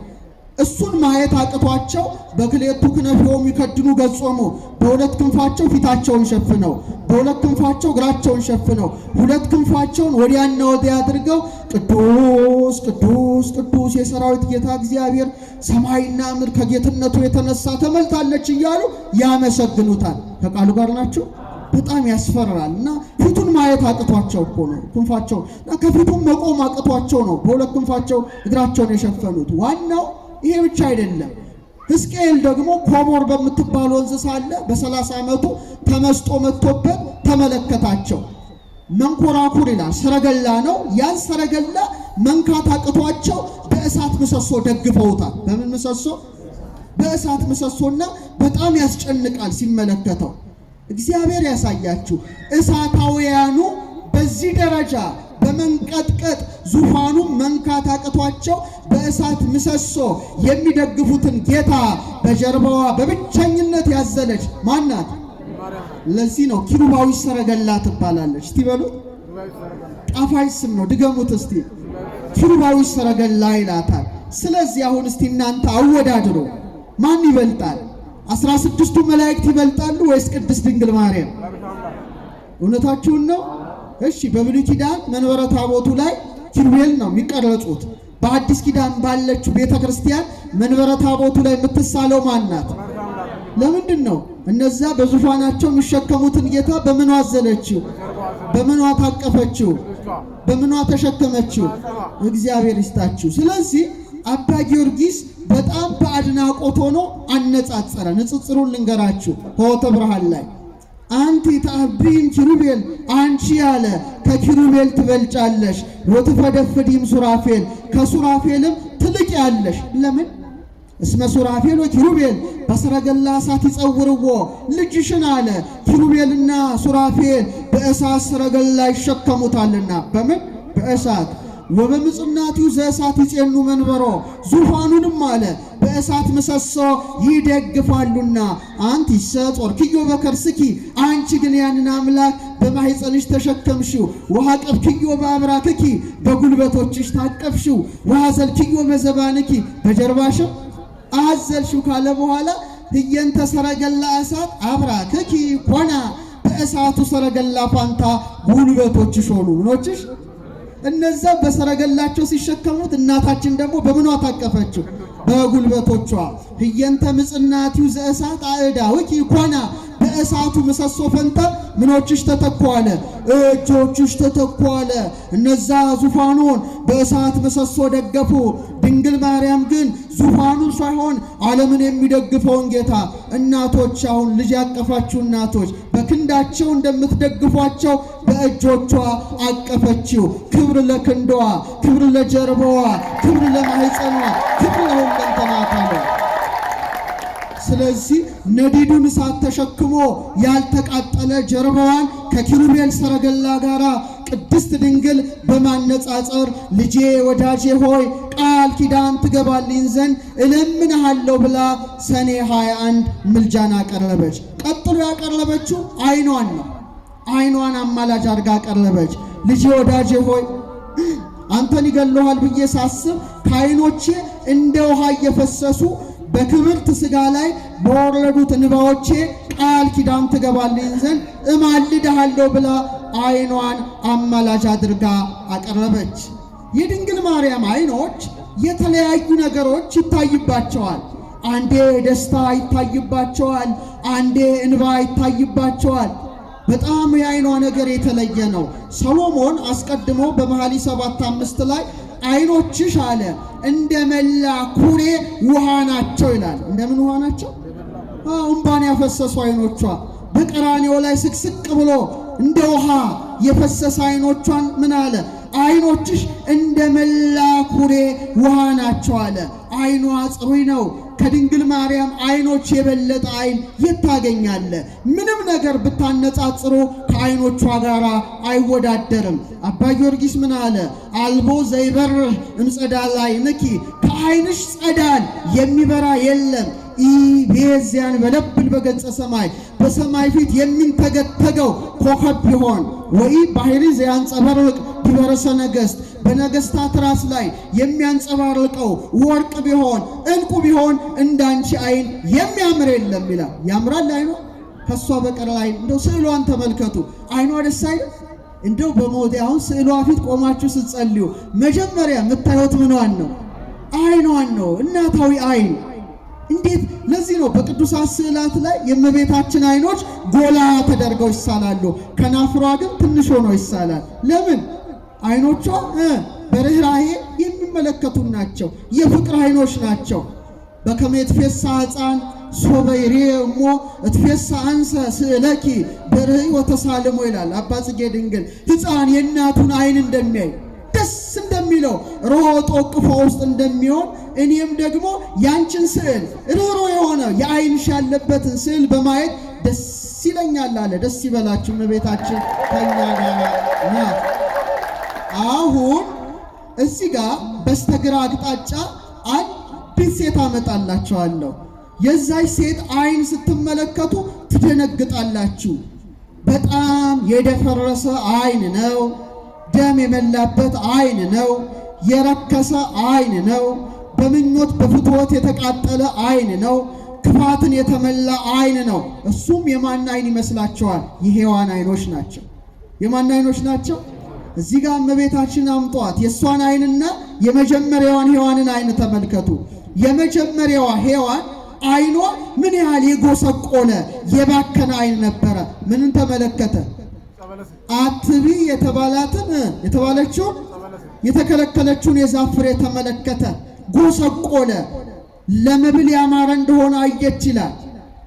A: እሱን ማየት አቅቷቸው በክሌቱ ክነፊሆሙ ይከድኑ ገጾሙ፣ በሁለት ክንፋቸው ፊታቸውን ሸፍነው፣ በሁለት ክንፋቸው እግራቸውን ሸፍነው፣ ሁለት ክንፋቸውን ወዲያና ወዲያ አድርገው ቅዱስ ቅዱስ ቅዱስ የሰራዊት ጌታ እግዚአብሔር ሰማይና ምድር ከጌትነቱ የተነሳ ተመልታለች እያሉ ያመሰግኑታል። ከቃሉ ጋር ናቸው። በጣም ያስፈራል። እና ፊቱን ማየት አቅቷቸው እኮ ነው ክንፋቸው እና ከፊቱም መቆም አቅቷቸው ነው በሁለት ክንፋቸው እግራቸውን የሸፈኑት። ዋናው ይሄ ብቻ አይደለም። ሕዝቅኤል ደግሞ ኮቦር በምትባል ወንዝ ሳለ በ30 ዓመቱ ተመስጦ መጥቶበት ተመለከታቸው። መንኮራኩር ይላል ሰረገላ ነው። ያን ሰረገላ መንካት አቅቷቸው በእሳት ምሰሶ ደግፈውታል። በምን ምሰሶ? በእሳት ምሰሶና በጣም ያስጨንቃል ሲመለከተው። እግዚአብሔር ያሳያችሁ። እሳታውያኑ በዚህ ደረጃ በመንቀጥቀጥ ዙፋኑ መንካት አቅቷቸው በእሳት ምሰሶ የሚደግፉትን ጌታ በጀርባዋ በብቸኝነት ያዘለች ማናት? ለዚህ ነው ኪሩባዊ ሰረገላ ትባላለች። እስቲ በሉት። ጣፋጭ ስም ነው። ድገሙት እስቲ። ኪሩባዊ ሰረገላ ይላታል። ስለዚህ አሁን እስቲ እናንተ አወዳድሩ። ማን ይበልጣል? 16ቱ መላእክት ይበልጣሉ ወይስ ቅድስት ድንግል ማርያም? እውነታችሁን ነው? እሺ በብሉይ ኪዳን መንበረ ታቦቱ ላይ ኪሩቤል ነው የሚቀረጹት። በአዲስ ኪዳን ባለችው ቤተክርስቲያን መንበረ ታቦቱ ላይ የምትሳለው ማን ናት? ለምንድን ነው እነዛ በዙፋናቸው የሚሸከሙትን ጌታ በምኗ አዘለችው? በምኗ ታቀፈችው? በምኗ ተሸከመችው? እግዚአብሔር ይስጣችሁ። ስለዚህ አባ ጊዮርጊስ በጣም በአድናቆት ሆኖ አነጻጸረ። ንጽጽሩን ልንገራችሁ። ሆተ ብርሃን ላይ አንቲ ተአቢም ኪሩቤል፣ አንቺ ያለ ከኪሩቤል ትበልጫለሽ፣ ወትፈደፍዲም ሱራፌል፣ ከሱራፌልም ትልቅ ያለሽ። ለምን? እስመ ሱራፌል ወኪሩቤል በሰረገላ እሳት ይጸውርዎ። ልጅሽን አለ ኪሩቤልና ሱራፌል በእሳት ሰረገላ ይሸከሙታልና። በምን? በእሳት። ወበምጽናቲው ዘእሳት ይጼኑ መንበሮ፣ ዙፋኑንም አለ በእሳት ምሰሶ ይደግፋሉና። አንቲሰ ጾርክዮ በከርስኪ፣ አንቺ ግን ያንን አምላክ በማኅፀንሽ ተሸከምሽው። ወሐቀፍክዮ በአብራክኪ፣ በጉልበቶችሽ ታቀፍሽው። ወሐዘልክዮ በዘባንኪ፣ በጀርባሽም አዘልሽው ካለ በኋላ ህየንተ ሰረገላ እሳት አብራክኪ ኮና፣ በእሳቱ ሰረገላ ፋንታ ጉልበቶችሽ ሆኑ። ምኖችሽ? እነዛ በሰረገላቸው ሲሸከሙት፣ እናታችን ደግሞ በምኗ ታቀፈችው? በጉልበቶቿ። ህየንተ ምጽናቲው ዘእሳት አእዳውኪ ኮና፣ በእሳቱ ምሰሶ ፈንታ ምኖችሽ ተተኳለ? እጆችሽ ተተኳለ። እነዛ ዙፋኑን በእሳት ምሰሶ ደገፉ። ድንግል ማርያም ግን ዙፋኑን ሳይሆን ዓለምን የሚደግፈውን ጌታ እናቶች፣ አሁን ልጅ ያቀፋችሁ እናቶች በክንዳቸው እንደምትደግፏቸው በእጆቿ አቀፈችው። ክብር ለክንዷ፣ ክብር ለጀርባዋ፣ ክብር ለማኅፀኗ፣ ክብር ለሁለንተናዋ። ስለዚህ ነዲዱን እሳት ተሸክሞ ያልተቃጠለ ጀርባዋን ከኪሩቤል ሰረገላ ጋር ቅድስት ድንግል በማነጻጸር ልጄ ወዳጄ ሆይ ቃል ኪዳን ትገባልኝ ዘንድ እለምንሃለሁ ብላ ሰኔ 21 ምልጃን አቀረበች። ቀጥሎ ያቀረበችው ዓይኗን ነው። ዓይኗን አማላጅ አድርጋ አቀረበች። ልጄ ወዳጄ ሆይ አንተን ይገለዋል ብዬ ሳስብ ከዓይኖቼ እንደ ውሃ እየፈሰሱ በክብርት ሥጋ ላይ በወረዱት እንባዎቼ ቃል ኪዳን ትገባልኝ ዘንድ እማልድሃለሁ ብላ ዓይኗን አማላጅ አድርጋ አቀረበች። የድንግል ማርያም ዓይኖች የተለያዩ ነገሮች ይታይባቸዋል። አንዴ ደስታ ይታይባቸዋል፣ አንዴ እንባ ይታይባቸዋል። በጣም የዓይኗ ነገር የተለየ ነው። ሰሎሞን አስቀድሞ በመኃልየ 7:5 ላይ ዓይኖችሽ አለ እንደ መላ ኩሬ ውሃ ናቸው ይላል። እንደምን ውሃ ናቸው? እንባን ያፈሰሱ ዓይኖቿ በቀራንዮ ላይ ስቅስቅ ብሎ እንደ ውሃ የፈሰሰ ዓይኖቿን ምን አለ? ዓይኖችሽ እንደ መላ ኩሬ ውሃ ናቸው አለ። ዓይኗ ጽሩይ ነው። ከድንግል ማርያም ዓይኖች የበለጠ ዓይን የት ታገኛለህ? ምንም ነገር ብታነጻጽሩ ከዓይኖቿ ጋር አይወዳደርም። አባ ጊዮርጊስ ምን አለ? አልቦ ዘይበርህ እምጸዳል ዓይንኪ፣ ከዓይንሽ ጸዳል የሚበራ የለም። ኢቤዝያን በለብል በገጸ ሰማይ፣ በሰማይ ፊት የሚንተገተገው ኮከብ ቢሆን ወይ ባህሪ ዘያንጸባርቅ ዲበረሰ ነገሥት፣ በነገሥታት ራስ ላይ የሚያንጸባርቀው ወርቅ ቢሆን ዕንቁ ቢሆን እንዳንቺ ዓይን የሚያምር የለም ይላል። ያምራል ዓይኗ ከሷ በቀር ላይ። እንደው ስዕሏን ተመልከቱ። ዓይኗ ደስ አይደል? እንደው በሞቴ አሁን ስዕሏ ፊት ቆማችሁ ስትጸልዩ መጀመሪያ የምታዩት ምኗን ነው? ዓይኗን ነው። እናታዊ ዓይን እንዴት! ለዚህ ነው በቅዱሳት ስዕላት ላይ የእመቤታችን ዓይኖች ጎላ ተደርገው ይሳላሉ፣ ከናፍሯ ግን ትንሽ ሆኖ ይሳላል። ለምን? ዓይኖቿ በርኅራኄ የሚመለከቱ ናቸው። የፍቅር ዓይኖች ናቸው። በከመ ይትፌሳ ሕፃን ሶበ ይሬእ እሞ እትፌሳ አንሰ ስእለኪ በርኅይ ወተሳልሞ ይላል አባ ጽጌ ድንግል። ሕፃን የእናቱን ዓይን እንደሚያይ ደስ እንደሚለው ሮጦ እቅፏ ውስጥ እንደሚሆን እኔም ደግሞ ያንቺን ስዕል ርኅሩኅ የሆነ የዓይንሽ ያለበትን ስዕል በማየት ደስ ይለኛል አለ። ደስ ይበላችሁ፣ እመቤታችን ከእኛ ጋር ናት። አሁን እዚህ ጋር በስተግራ አቅጣጫ አንዲት ሴት አመጣላችኋለሁ። የዛች ሴት ዓይን ስትመለከቱ ትደነግጣላችሁ። በጣም የደፈረሰ ዓይን ነው። ደም የመላበት ዓይን ነው። የረከሰ ዓይን ነው። በምኞት በፍትወት የተቃጠለ ዓይን ነው። ክፋትን የተመላ አይን ነው። እሱም የማን አይን ይመስላችኋል? የሔዋን አይኖች ናቸው። የማን አይኖች ናቸው? እዚህ ጋር እመቤታችን አምጧት የእሷን አይንና የመጀመሪያዋን ሔዋንን አይን ተመልከቱ። የመጀመሪያዋ ሔዋን አይኗ ምን ያህል የጎሰቆለ የባከነ አይን ነበረ። ምንን ተመለከተ? አትቢ የተባለችውን የተከለከለችውን የዛፍ ፍሬ ተመለከተ። ጎሰቆለ። ለመብል ያማረ እንደሆነ አየች ይላል።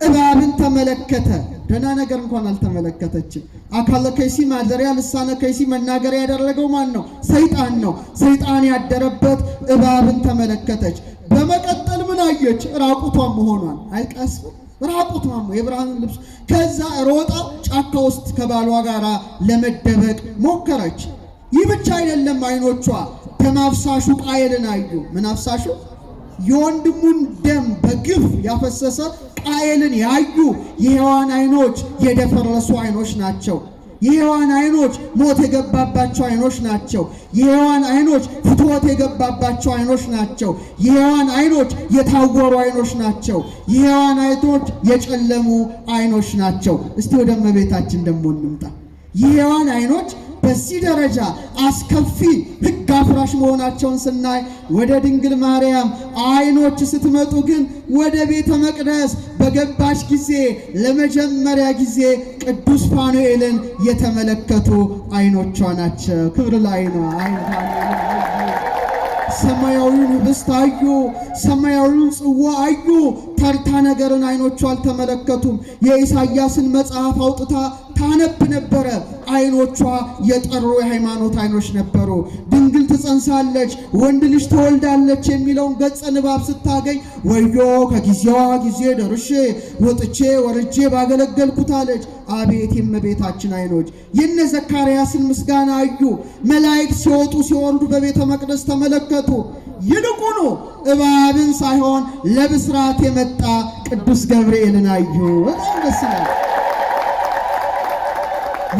A: እባብን ተመለከተ። ደህና ነገር እንኳን አልተመለከተችም። አካለ ከይሲ ማደሪያ ልሳነ ከይሲ መናገሪያ ያደረገው ማን ነው? ሰይጣን ነው። ሰይጣን ያደረበት እባብን ተመለከተች። በመቀጠል ምን አየች? ራቁቷን መሆኗን። አይቀስም? ራቁቷን ነው፣ የብርሃንን ልብስ። ከዛ ሮጣ ጫካ ውስጥ ከባሏ ጋር ለመደበቅ ሞከረች። ይህ ብቻ አይደለም፣ አይኖቿ ደም አፍሳሹ ቃየልን አዩ። ምን አፍሳሹ? የወንድሙን ደም በግፍ ያፈሰሰ ቃየልን ያዩ የሔዋን አይኖች የደፈረሱ አይኖች ናቸው። የሔዋን አይኖች ሞት የገባባቸው አይኖች ናቸው። የሔዋን አይኖች ፍትወት የገባባቸው አይኖች ናቸው። የሔዋን አይኖች የታወሩ አይኖች ናቸው። የሔዋን አይኖች የጨለሙ አይኖች ናቸው። እስቲ ወደ እመቤታችን ደግሞ እንምጣ። የሔዋን አይኖች በዚህ ደረጃ አስከፊ ሕግ አፍራሽ መሆናቸውን ስናይ ወደ ድንግል ማርያም አይኖች ስትመጡ ግን ወደ ቤተ መቅደስ በገባች ጊዜ ለመጀመሪያ ጊዜ ቅዱስ ፋኑኤልን የተመለከቱ አይኖቿ ናቸው። ክብር ላይ ነው። ሰማያዊውን ህብስት አዩ። ሰማያዊውን ጽዋ አዩ። ተርታ ነገርን አይኖቿ አልተመለከቱም። የኢሳይያስን መጽሐፍ አውጥታ ታነብ ነበረ። አይኖቿ የጠሩ የሃይማኖት አይኖች ነበሩ። ድንግል ትጸንሳለች፣ ወንድ ልጅ ትወልዳለች የሚለውን ገጸ ንባብ ስታገኝ ወዮ ከጊዜዋ ጊዜ ደርሼ ወጥቼ ወርጄ ባገለገልኩት አለች። አቤት የእመቤታችን አይኖች! የነ ዘካርያስን ምስጋና አዩ። መላእክት ሲወጡ ሲወርዱ በቤተ መቅደስ ተመለከቱ። ይልቁኑ እባብን ሳይሆን ለብስራት የመጣ ቅዱስ ገብርኤልን አዩ። በጣም ደስ ይላል።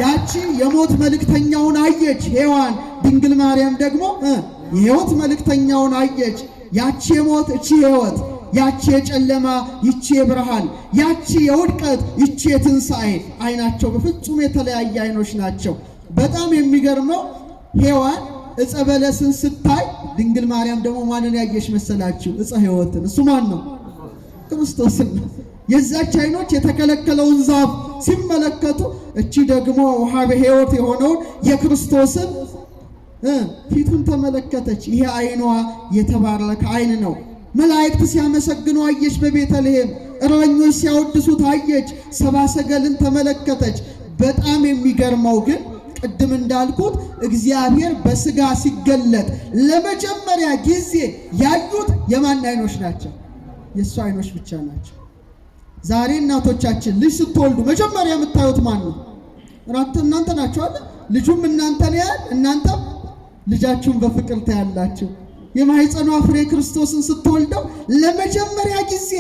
A: ያቺ የሞት መልእክተኛውን አየች ሔዋን። ድንግል ማርያም ደግሞ የሕይወት መልእክተኛውን አየች። ያቺ የሞት እቺ ሕይወት፣ ያቺ የጨለማ ይቺ የብርሃን፣ ያቺ የውድቀት ይቺ የትንሣኤ አይናቸው በፍጹም የተለያየ አይኖች ናቸው። በጣም የሚገርመው ሔዋን ዕፀ በለስን ስታይ ድንግል ማርያም ደግሞ ማንን ያየሽ መሰላችሁ? ዕፀ ሕይወትን። እሱ ማን ነው? ክርስቶስን ነው። የዛች አይኖች የተከለከለውን ዛፍ ሲመለከቱ፣ እቺ ደግሞ ውሃ በሕይወት የሆነውን የክርስቶስን ፊቱን ተመለከተች። ይሄ አይኗ የተባረከ አይን ነው። መላእክት ሲያመሰግኑ አየች። በቤተልሔም እረኞች ሲያወድሱት አየች። ሰብአ ሰገልን ተመለከተች። በጣም የሚገርመው ግን ቅድም እንዳልኩት እግዚአብሔር በስጋ ሲገለጥ ለመጀመሪያ ጊዜ ያዩት የማን አይኖች ናቸው? የእሱ አይኖች ብቻ ናቸው። ዛሬ እናቶቻችን ልጅ ስትወልዱ መጀመሪያ የምታዩት ማን ነው? እናንተ ናችሁ አይደል? ልጁም እናንተን ያያል፣ እናንተም ልጃችሁን በፍቅር ታያላችሁ። የማኅፀኗ ፍሬ ክርስቶስን ስትወልደው ለመጀመሪያ ጊዜ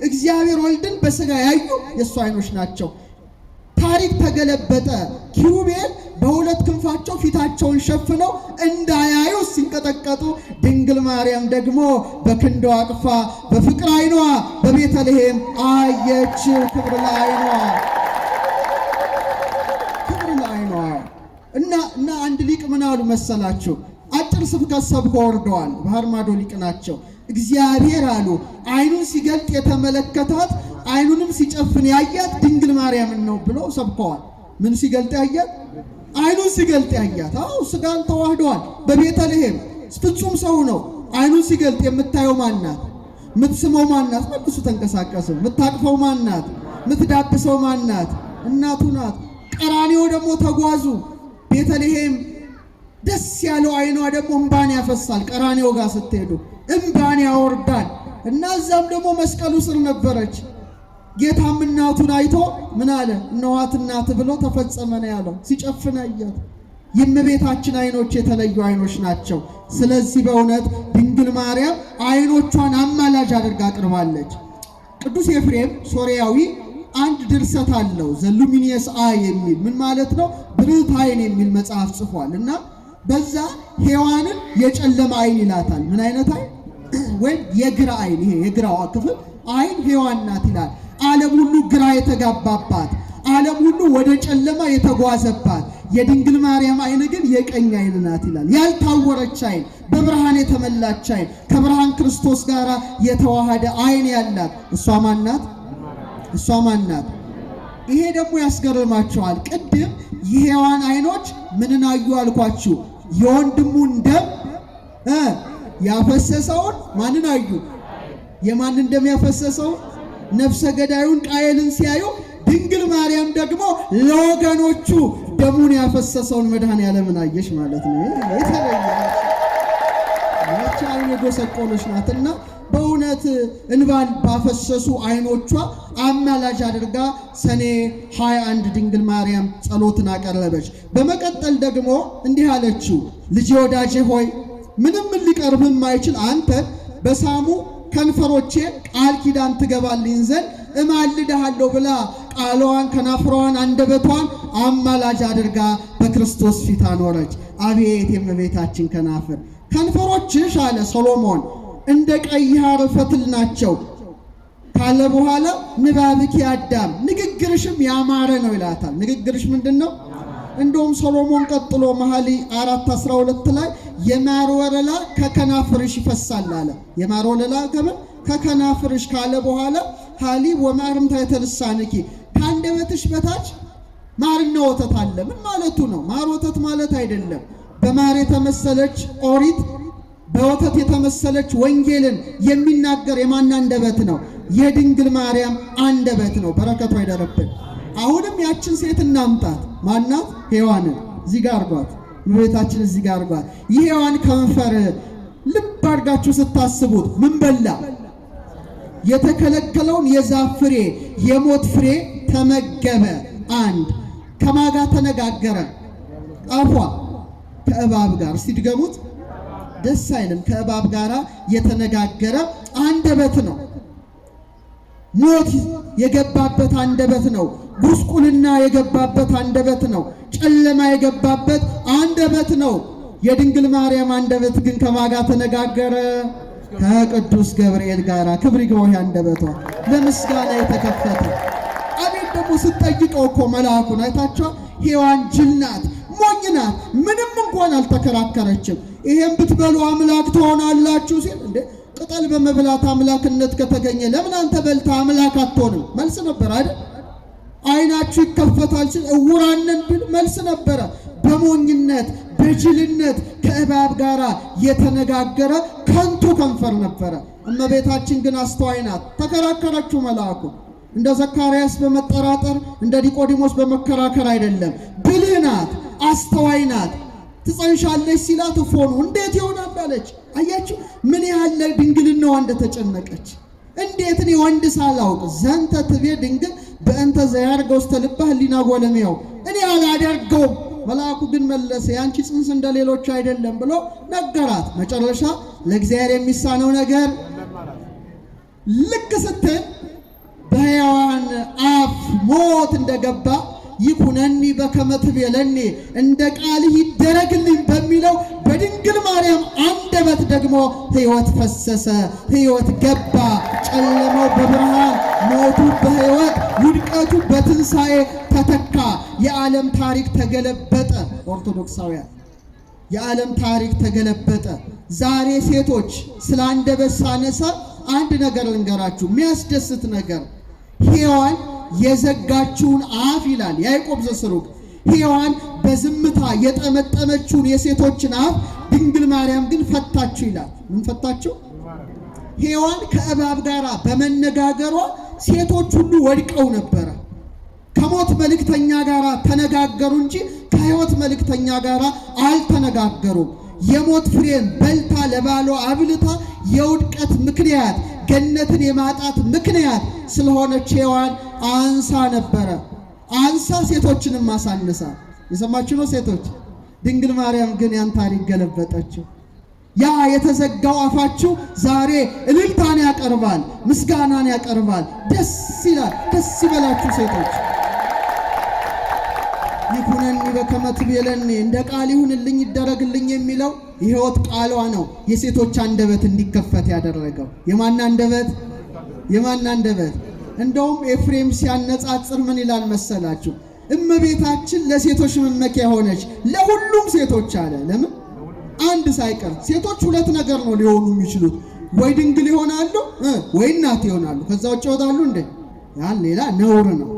A: እግዚአብሔር ወልድን በስጋ ያዩ የእሱ አይኖች ናቸው። ታሪክ ተገለበጠ። ኪሩቤል በሁለት ክንፋቸው ፊታቸውን ሸፍነው እንዳያዩ ሲንቀጠቀጡ፣ ድንግል ማርያም ደግሞ በክንዷ አቅፋ በፍቅር አይኗ በቤተልሔም አየች። ክብር ለዓይኗ፣ ክብር ለዓይኗ። እና አንድ ሊቅ ምን አሉ መሰላችሁ? አጭር ስብከት ሰብከው ወርደዋል። ባህር ማዶ ሊቅ ናቸው። እግዚአብሔር አሉ አይኑን ሲገልጥ የተመለከታት አይኑንም ሲጨፍን ያያት ድንግል ማርያምን ነው ብለው ሰብከዋል። ምን ሲገልጥ ያያት? አይኑን ሲገልጥ ያያት። አዎ ስጋን ተዋህደዋል። በቤተልሔም ፍጹም ሰው ነው። አይኑን ሲገልጥ የምታየው ማናት? የምትስመው ማናት? መልሱ ተንቀሳቀሱ። የምታቅፈው ማናት? የምትዳብሰው ማናት? እናቱ ናት። ቀራንዮ ደግሞ ተጓዙ። ቤተልሔም ደስ ያለው አይኗ ደግሞ እምባን ያፈሳል። ቀራንዮ ጋር ስትሄዱ እምባን ያወርዳል። እና እዛም ደግሞ መስቀሉ ስር ነበረች። ጌታም እናቱን አይቶ ምን አለ? እነኋት እናት ብሎ ተፈጸመ ነው ያለው። ሲጨፍን አያት። የእመቤታችን አይኖች የተለዩ አይኖች ናቸው። ስለዚህ በእውነት ድንግል ማርያም አይኖቿን አማላጅ አድርጋ አቅርባለች። ቅዱስ ኤፍሬም ሶርያዊ አንድ ድርሰት አለው፣ ዘሉሚኒየስ አይ የሚል ምን ማለት ነው? ብርህት አይን የሚል መጽሐፍ ጽፏል። እና በዛ ሔዋንን የጨለማ አይን ይላታል። ምን አይነት አይን? ወይም የግራ አይን። ይሄ የግራዋ ክፍል አይን ሔዋን ናት ይላል። ዓለም ሁሉ ግራ የተጋባባት፣ ዓለም ሁሉ ወደ ጨለማ የተጓዘባት የድንግል ማርያም አይን ግን የቀኝ አይን ናት ይላል። ያልታወረች አይን፣ በብርሃን የተመላች አይን፣ ከብርሃን ክርስቶስ ጋር የተዋሃደ አይን ያላት እሷ ማን ናት? እሷ ማን ናት? ይሄ ደግሞ ያስገርማቸዋል። ቅድም የሔዋን አይኖች ምንን አዩ አልኳችሁ? የወንድሙን ደም ያፈሰሰውን ማንን አዩ? የማንን ደም ያፈሰሰውን? ነፍሰ ገዳዩን ቃየልን ሲያዩ፣ ድንግል ማርያም ደግሞ ለወገኖቹ ደሙን ያፈሰሰውን መድኃኔዓለምን አየሽ ማለት ነው። የተለየ አይን የጎሰቆለች ናትና በእውነት እንባን ባፈሰሱ አይኖቿ አማላጅ አድርጋ ሰኔ 21 ድንግል ማርያም ጸሎትን አቀረበች። በመቀጠል ደግሞ እንዲህ አለችው፣ ልጄ ወዳጄ ሆይ ምንም ሊቀርብም አይችል አንተ በሳሙ ከንፈሮቼ ቃል ኪዳን ትገባልኝ ዘንድ እማልድሃለሁ ብላ ቃሏን ከናፍሯን አንደበቷን አማላጅ አድርጋ በክርስቶስ ፊት አኖረች። አቤት የእመቤታችን ከናፍር! ከንፈሮችሽ አለ ሰሎሞን እንደ ቀይ ሐር ፈትል ናቸው ካለ በኋላ ንባብኪ አዳም ንግግርሽም ያማረ ነው ይላታል። ንግግርሽ ምንድነው? እንደውም ሰሎሞን ቀጥሎ መኃልየ 4:12 ላይ የማር ወለላ ከከናፍርሽ ይፈሳል አለ። የማር ወለላ ከምን? ከከናፍርሽ ካለ በኋላ ሐሊብ ወማርም ታሕተ ልሳንኪ ከአንደበትሽ በታች ማርና ወተት አለ። ምን ማለቱ ነው? ማር ወተት ማለት አይደለም። በማር የተመሰለች ኦሪት፣ በወተት የተመሰለች ወንጌልን የሚናገር የማን አንደበት ነው? የድንግል ማርያም አንደበት ነው። በረከቷ ይደረብን። አሁንም ያችን ሴት እናምጣት። ማናት? ሔዋንን እዚህ ጋር አርጓት። እመቤታችን እዚህ ጋር አርጓት። የሔዋን ከንፈር ልብ አድርጋችሁ ስታስቡት ምን በላ? የተከለከለውን የዛፍ ፍሬ የሞት ፍሬ ተመገበ። አንድ ከማጋ ተነጋገረ? አፏ ከእባብ ጋር። እስቲ ድገሙት። ደስ አይልም? ከእባብ ጋር የተነጋገረ አንደበት ነው። ሞት የገባበት አንደበት ነው። ጉስቁልና የገባበት አንደበት ነው። ጨለማ የገባበት አንደበት ነው። የድንግል ማርያም አንደበት ግን ከማጋ ተነጋገረ? ከቅዱስ ገብርኤል ጋር። ክብር ይግባው አንደበቷ ለምስጋና የተከፈተ። አቤት ደግሞ ስትጠይቀው እኮ መልአኩን አይታችኋል? ሔዋን ጅል ናት፣ ሞኝ ናት። ምንም እንኳን አልተከራከረችም። ይሄን ብትበሉ አምላክ ትሆናላችሁ ሲል እንዴ ቅጠል በመብላት አምላክነት ከተገኘ ለምን አንተ በልታ አምላክ አትሆንም? መልስ ነበር አይደል? አይናችሁ ይከፈታል ሲል እውራንን ቢል መልስ ነበረ። በሞኝነት በጅልነት ከእባብ ጋር የተነጋገረ ከንቱ ከንፈር ነበረ። እመቤታችን ግን አስተዋይ ናት። ተከራከረችው መልአኩ። እንደ ዘካርያስ በመጠራጠር እንደ ኒቆዲሞስ በመከራከር አይደለም። ብልህ ናት፣ አስተዋይ ናት። ትጸንሻለች ሲላት እፎኑ እንዴት ይሆናል አለች። አያችሁ ምን ያህል ድንግልናዋ እንደተጨነቀች። እንዴት እኔ ወንድ ሳላውቅ ዘንተ ትቤ ድንግል በእንተ ዘያርገው ውስተ ልበ ህሊና ጎለሜው እኔ አላደርገውም። መልአኩ ግን መለሰ ያንቺ ጽንስ እንደሌሎች አይደለም ብሎ ነገራት። መጨረሻ ለእግዚአብሔር የሚሳነው ነገር ልክ ስትል በሕያዋን አፍ ሞት እንደገባ ይኩነኒ በከመ ትቤለኒ እንደ ቃልህ ይደረግልኝ በሚለው በድንግል ማርያም አንደበት ደግሞ ሕይወት ፈሰሰ፣ ሕይወት ገባ። ጨለማው በብርሃን፣ ሞቱ በሕይወት፣ ውድቀቱ በትንሣኤ ተተካ። የዓለም ታሪክ ተገለበጠ። ኦርቶዶክሳውያን የዓለም ታሪክ ተገለበጠ። ዛሬ ሴቶች ስለ አንደበት ሳነሳ አንድ ነገር ልንገራችሁ፣ የሚያስደስት ነገር። ሔዋን የዘጋችውን አፍ ይላል ያዕቆብ ዘስሩግ። ሔዋን በዝምታ የጠመጠመችውን የሴቶችን አፍ ድንግል ማርያም ግን ፈታችሁ ይላል። ምን ፈታችሁ? ሔዋን ከእባብ ጋር በመነጋገሯ ሴቶች ሁሉ ወድቀው ነበረ። ከሞት መልእክተኛ ጋር ተነጋገሩ እንጂ ከሕይወት መልእክተኛ ጋር አልተነጋገሩም። የሞት ፍሬን በልታ ለባሏ አብልታ የውድቀት ምክንያት ገነትን የማጣት ምክንያት ስለሆነች ሔዋን አንሳ ነበረ። አንሳ ሴቶችንም አሳንሳ። የሰማችሁ ነው ሴቶች። ድንግል ማርያም ግን ያን ታሪክ ገለበጠችው። ያ የተዘጋው አፋችሁ ዛሬ እልልታን ያቀርባል፣ ምስጋናን ያቀርባል። ደስ ይላል። ደስ ይበላችሁ ሴቶች። ይኩነኒ በከመ ትቤለኒ እንደ ቃል ይሁንልኝ ይደረግልኝ የሚለው የሕይወት ቃሏ ነው። የሴቶች አንደበት እንዲከፈት ያደረገው የማን አንደበት? የማን አንደበት? እንደውም ኤፍሬም ሲያነጻጽር ምን ይላል መሰላችሁ? እመቤታችን ለሴቶች መመኪያ ሆነች፣ ለሁሉም ሴቶች አለ። ለምን? አንድ ሳይቀር። ሴቶች ሁለት ነገር ነው ሊሆኑ የሚችሉት፣ ወይ ድንግል ይሆናሉ ወይ እናት ይሆናሉ። ከዛ ውጭ ይወጣሉ እንዴ? ያን ሌላ ነውር ነው።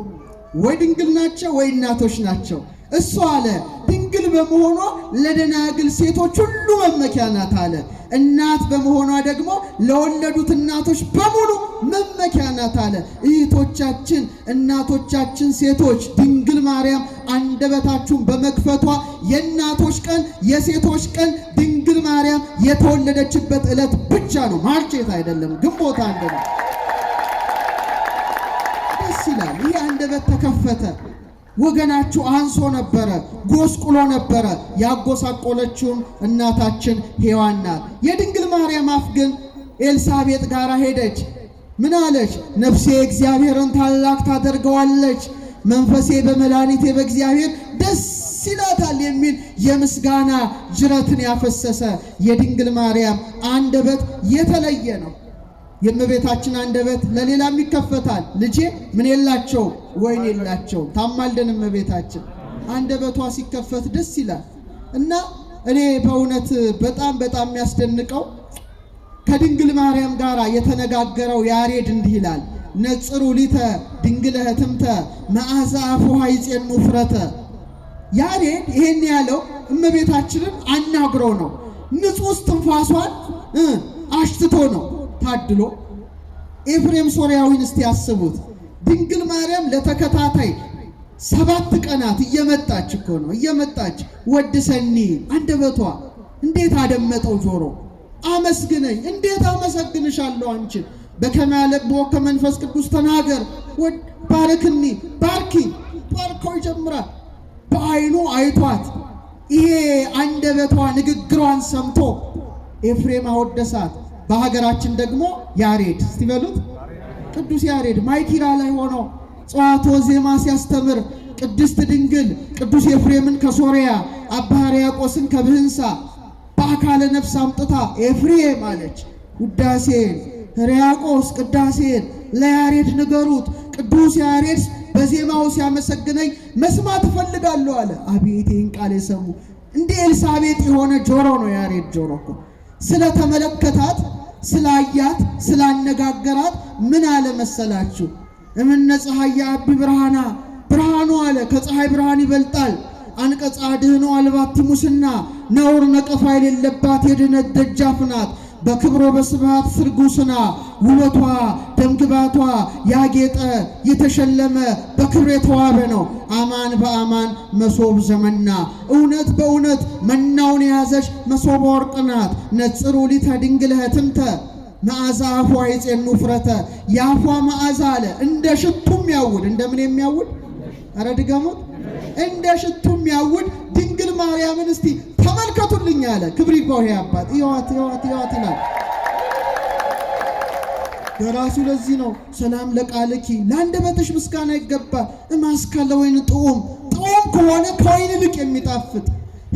A: ወይ ድንግል ናቸው ወይ እናቶች ናቸው። እሷ አለ ድንግል በመሆኗ ለደናግል ሴቶች ሁሉ መመኪያ ናት አለ። እናት በመሆኗ ደግሞ ለወለዱት እናቶች በሙሉ መመኪያ ናት አለ። እህቶቻችን፣ እናቶቻችን ሴቶች ድንግል ማርያም አንደበታችሁን በመክፈቷ የእናቶች ቀን የሴቶች ቀን ድንግል ማርያም የተወለደችበት ዕለት ብቻ ነው። ማርቼት አይደለም፣ ግንቦት አንድ ነው። ደስ ይላል። ይህ አንደበት ተከፈተ። ወገናችሁ አንሶ ነበረ፣ ጎስቁሎ ነበረ። ያጎሳቆለችውን እናታችን ሔዋን ናት። የድንግል ማርያም አፍ ግን ኤልሳቤጥ ጋር ሄደች። ምን አለች? ነፍሴ እግዚአብሔርን ታላቅ ታደርገዋለች፣ መንፈሴ በመድኃኒቴ በእግዚአብሔር ደስ ይላታል የሚል የምስጋና ጅረትን ያፈሰሰ የድንግል ማርያም አንደበት የተለየ ነው። የእመቤታችን አንደበት ለሌላም ይከፈታል። ልጄ ምን የላቸው ወይን የላቸው ታማልደን እመቤታችን አንደበቷ ሲከፈት ደስ ይላል። እና እኔ በእውነት በጣም የሚያስደንቀው ከድንግል ማርያም ጋር የተነጋገረው ያሬድ እንዲህ ይላል። ነጽሩ ሊተ ድንግል ህትምተ መዓዛ አፉሃ ይጼኑ ፍረተ። ያሬድ ይሄን ያለው እመቤታችንን አናግሮ ነው። ንጹህ ትንፋሷን አሽትቶ ነው። ታድሎ ኤፍሬም ሶርያዊን እስቲ ያስቡት። ድንግል ማርያም ለተከታታይ 7 ቀናት እየመጣች እኮ ነው እየመጣች ወድሰኒ አንደበቷ እንዴት አደመጠው ጆሮ። አመስግነኝ እንዴት አመሰግንሻለሁ አንቺን በከመ ያለብዎ ከመንፈስ ቅዱስ ተናገር ባርክኒ ባርኪ ባርኮ ይጀምራል። በአይኑ አይቷት ይሄ አንደበቷ ንግግሯን ሰምቶ ኤፍሬም አወደሳት። በሀገራችን ደግሞ ያሬድ እስቲ በሉት ቅዱስ ያሬድ ማይኪራ ላይ ሆኖ ጸዋቶ ዜማ ሲያስተምር ቅድስት ድንግል ቅዱስ ኤፍሬምን ከሶሪያ አባ ሕርያቆስን ከብህንሳ በአካለ ነፍስ አምጥታ ኤፍሬም አለች ውዳሴን ሕርያቆስ ቅዳሴን ለያሬድ ንገሩት፣ ቅዱስ ያሬድ በዜማው ሲያመሰግነኝ መስማት እፈልጋለሁ አለ። አቤት ይህን ቃል የሰሙ እንደ ኤልሳቤጥ የሆነ ጆሮ ነው ያሬድ ጆሮ እኮ። ስለተመለከታት ስላያት ስላነጋገራት ምን አለ መሰላችሁ? እምነ ፀሐይ ያቢ ብርሃና ብርሃኑ አለ ከፀሐይ ብርሃን ይበልጣል። አንቀጸ አድኅኖ አልባቲ ሙስና ነውር ነቀፋ የሌለባት የድነት ደጃፍ ናት። በክብሮ በስብሐት ስርጉስና ውበቷ ደምግባቷ ያጌጠ የተሸለመ በክብር የተዋበ ነው። አማን በአማን መሶብ ዘመና እውነት በእውነት መናውን የያዘች መሶበ ወርቅ ናት። ነጽሩ ሊተ ድንግል ህትምተ መዓዛ አፏ ይጼኑ ፍረተ። የአፏ መዓዛ አለ እንደ ሽቱም ያውድ። እንደምን የሚያውድ? አረ ድገሙት። እንደ ሽቱም ያውድ ድንግል ማርያምን እስቲ ተመልከቱልኝ አለ። ክብር ይግባው ይሄ አባት ይዋት ይላል በራሱ። ለዚህ ነው ሰላም ለቃልኪ ለአንደበትሽ ምስጋና ይገባል። እማስካለ ወይን ጥዑም ከሆነ ከወይን ይልቅ የሚጣፍጥ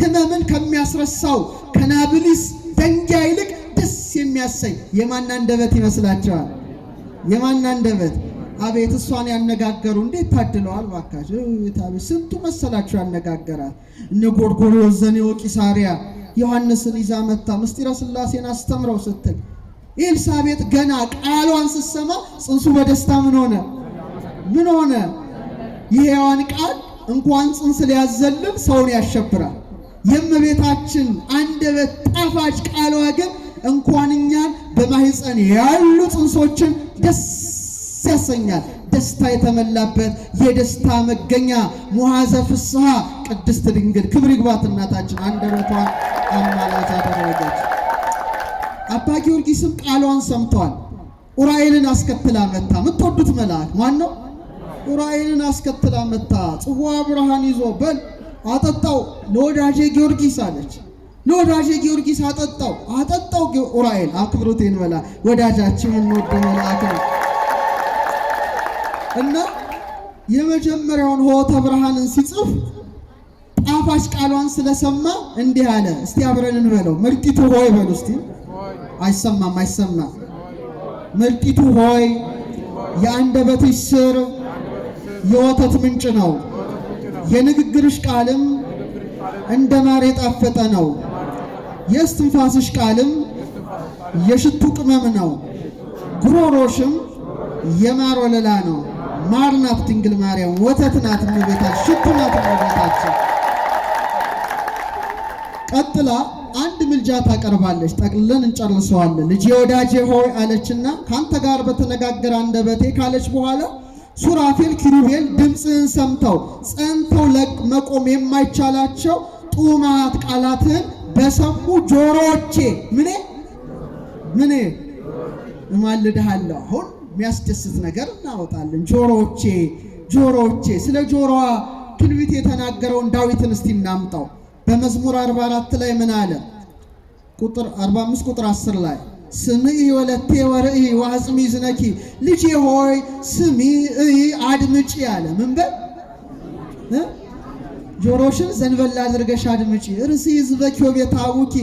A: ህመምን ከሚያስረሳው ከናብሊስ ደንጊያ ይልቅ ደስ የሚያሰኝ የማን አንደበት ይመስላችኋል? የማን አንደበት? አቤት እሷን ያነጋገሩ እንዴት ታድለዋል ባካችሁ! ስንቱ መሰላችሁ ያነጋገራት። እነ ጎርጎርዮስ ዘኔዎ ቂሳርያ ዮሐንስን ይዛ መታ ምስጢረ ሥላሴን አስተምረው ስትል ኤልሳቤጥ ገና ቃሏን ስትሰማ ጽንሱ በደስታ ምን ሆነ? የሔዋን ቃል እንኳን ጽንስ ሊያዘልል ሰውን ያሸብራል። የእመቤታችን አንደበት ጣፋጭ ቃሏ ግን እንኳን እኛን በማህፀን ያሉ ጽንሶችን ደስ ያሰኛል። ደስታ የተመላበት የደስታ መገኛ ሙሐዘ ፍስሐ ቅድስት ድንግል ክብር ይግባት እናታችን አንደበቷን አማላጅ አደረገች። አባ ጊዮርጊስም ቃሏን ሰምቷል። ኡራኤልን አስከትላ መታ። የምትወዱት መልአክ ማን ነው? ኡራኤልን አስከትላ መታ። ጽዋ ብርሃን ይዞ በል አጠጣው ለወዳጄ ጊዮርጊስ አለች። ለወዳጄ ጊዮርጊስ አጠጣው ኡራኤል አክብሮቴን በላ ወዳጃችን እንወደ መልአክ ነው። እና የመጀመሪያውን ሆተ ብርሃንን ሲጽፍ ጣፋጭ ቃሏን ስለሰማ እንዲህ አለ። እስቲ አብረን እንበለው። ምርጢቱ ሆይ በሉ እስቲ። አይሰማም። ምርጢቱ ሆይ የአንደበትሽ ስር የወተት ምንጭ ነው። የንግግርሽ ቃልም እንደ ማር የጣፈጠ ነው። የእስትንፋስሽ ቃልም የሽቱ ቅመም ነው። ጉሮሮሽም የማር ወለላ ነው። ማር ናት ድንግል ማርያም፣ ወተት ናት እመቤታችን፣ ሽቱ ናት እመቤታችን። ቀጥላ አንድ ምልጃ ታቀርባለች። ጠቅልለን እንጨርሰዋለን። ልጄ ወዳጄ ሆይ አለችና ካንተ ጋር በተነጋገረ አንደበቴ ካለች በኋላ ሱራፌል ኪሩቤል ድምፅህን ሰምተው ጸንተው መቆም የማይቻላቸው ጡማት ቃላትን በሰሙ ጆሮዎቼ ምን እማልድሃለሁ። አሁን የሚያስደስት ነገር እናወጣለን። ጆሮዎቼ ስለ ጆሮዋ ትንቢት የተናገረውን ዳዊትን እስቲ እናምጣው። በመዝሙር 44 ላይ ምን አለ? ቁጥር 45 ቁጥር 10 ላይ ስምዒ ወለቴ ወርእይ ወአጽሚ ዝነኪ፣ ልጄ ሆይ ስሚ አድምጪ አለ። ምን በል ጆሮሽን ዘንበል አድርገሽ አድምጪ። ርእሲ ሕዝበኪ ወቤተ አቡኪ፣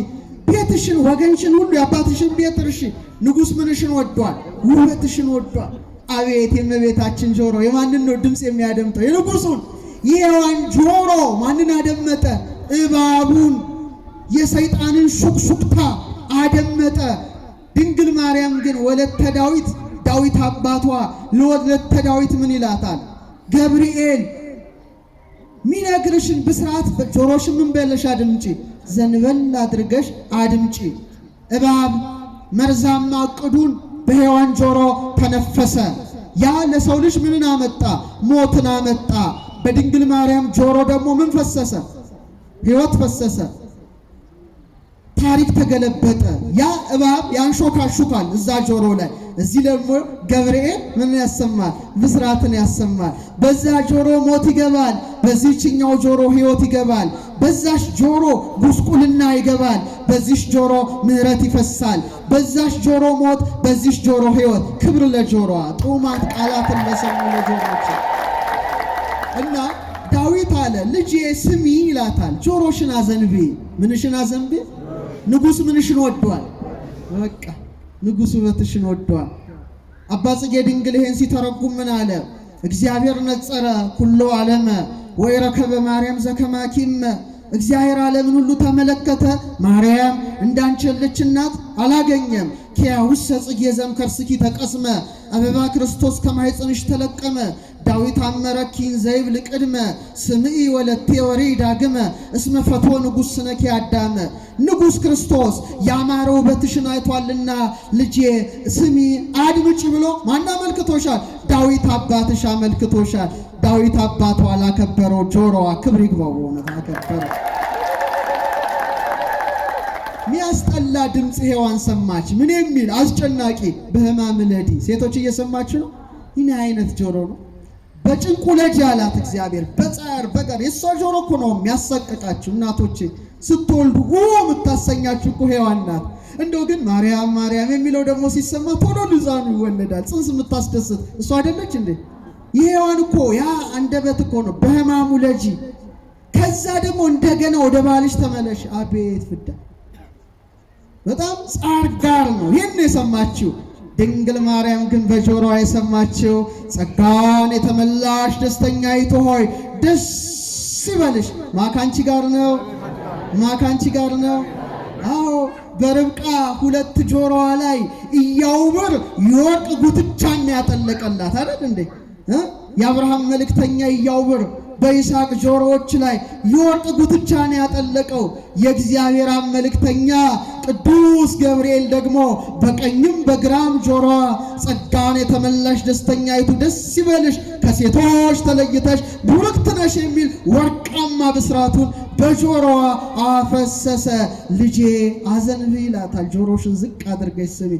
A: ቤትሽን ወገንሽን ሁሉ የአባትሽን ቤት እርሺ። ንጉሥ ምንሽን ወዷል? ውበትሽን ወዷል። አቤት የእመቤታችን ጆሮ የማንን ነው ድምፅ የሚያደምጠው? የንጉሡን። የሔዋን ጆሮ ማንን አደመጠ? እባቡን የሰይጣንን ሹክሹክታ አደመጠ። ድንግል ማርያም ግን ወለተ ዳዊት አባቷ ለወለተ ዳዊት ምን ይላታል? ገብርኤል ሚነግርሽን ብስራት ጆሮሽን ምን በለሽ አድምጪ፣ ዘንበል አድርገሽ አድምጪ። እባብ መርዛማ ዕቅዱን በሔዋን ጆሮ ተነፈሰ። ያ ለሰው ልጅ ምንን አመጣ? ሞትን አመጣ። በድንግል ማርያም ጆሮ ደግሞ ምን ፈሰሰ? ሕይወት ፈሰሰ። ታሪክ ተገለበጠ። ያ እባብ ያንሾካሹካል እዛ ጆሮ ላይ። እዚህ ደግሞ ገብርኤል ምን ያሰማል? ብስራትን ያሰማል። በዛ ጆሮ ሞት ይገባል፣ በዚህኛው ጆሮ ሕይወት ይገባል። በዛሽ ጆሮ ጉስቁልና ይገባል፣ በዚሽ ጆሮ ምሕረት ይፈሳል። በዛሽ ጆሮ ሞት፣ በዚሽ ጆሮ ሕይወት። ክብር ለጆሮዋ። ጡማት ቃላትን ለሰሙ ለጆሮች እና ዳዊት አለ ልጄ ስሚ ይላታል። ጆሮሽን አዘንቢ። ምንሽን አዘንቢ? ንጉሥ ምንሽን ወዷል? በቃ ንጉሥ ውበትሽን ወዷል። አባ ጽጌ ድንግል ይሄን ሲተረጉም ምን አለ? እግዚአብሔር ነጸረ ኩሎ ዓለመ ወይረከበ ማርያም ዘከማኪመ። እግዚአብሔር ዓለምን ሁሉ ተመለከተ፣ ማርያም እንዳንቺ ያለች እናት አላገኘም። ኪያውሰ ጽጌ ዘእምከርስኪ ተቀስመ አበባ ክርስቶስ ከማኅፀንሽ ተለቀመ። ዳዊት አመረኪን ዘይብል ቅድመ ስምዒ ወለቴ ወሬ ዳግመ እስመ ፈትወ ንጉሥ ስነኪ አዳመ። ንጉሥ ክርስቶስ ያማረ ውበትሽን አይቷልና ልጄ ስሚ አድምጪ ብሎ ማን አመልክቶሻል? ዳዊት አባትሽ አመልክቶሻል። ዳዊት አባቷ አላከበረው፣ ጆሮዋ ክብር ይግባው በእውነት አከበረው። ሚያስጠላ ድምፅ ሔዋን ሰማች። ምን የሚል አስጨናቂ! በሕማም ለዲ ሴቶች እየሰማችሁ ነው። ይህ አይነት ጆሮ ነው። በጭንቁ ለጅ ያላት እግዚአብሔር በጻር በቀር የሷ ጆሮ እኮ ነው የሚያሰቅቃችሁ። እናቶቼ ስትወልዱ የምታሰኛችሁ እኮ ሔዋን ናት። እንደው ግን ማርያም ማርያም የሚለው ደግሞ ሲሰማ ቶሎ ልዛኑ ይወለዳል። ጽንስ የምታስደስት እሷ አይደለች እንዴ? የሔዋን እኮ ያ አንደበት እኮ ነው በሕማሙ ለጂ። ከዛ ደግሞ እንደገና ወደ ባልሽ ተመለሽ። አቤት ፍዳ! በጣም ጻር ጋር ነው ይህን የሰማችው። ድንግል ማርያም ግን በጆሮዋ የሰማችው ጸጋን የተመላሽ ደስተኛይቱ ሆይ ደስ ይበልሽ። ማካንቺ ጋር ነው፣ ማካንቺ ጋር ነው። አዎ በርብቃ ሁለት ጆሮዋ ላይ ኢያውብር የወርቅ ጉትቻን ያጠለቀላት አይደል እንዴ? የአብርሃም መልእክተኛ ኢያውብር በይስሐቅ ጆሮዎች ላይ የወርቅ ጉትቻን ያጠለቀው። የእግዚአብሔር መልእክተኛ ቅዱስ ገብርኤል ደግሞ በቀኝም በግራም ጆሮዋ ጸጋን የተመላሽ ደስተኛይቱ ደስ ይበልሽ ከሴቶች ተለይተሽ ቡርክት ነሽ የሚል ወርቃማ ብስራቱን በጆሮዋ አፈሰሰ። ልጄ አዘንቢ ይላታል። ጆሮሽን ዝቅ አድርገሽ ስሚ።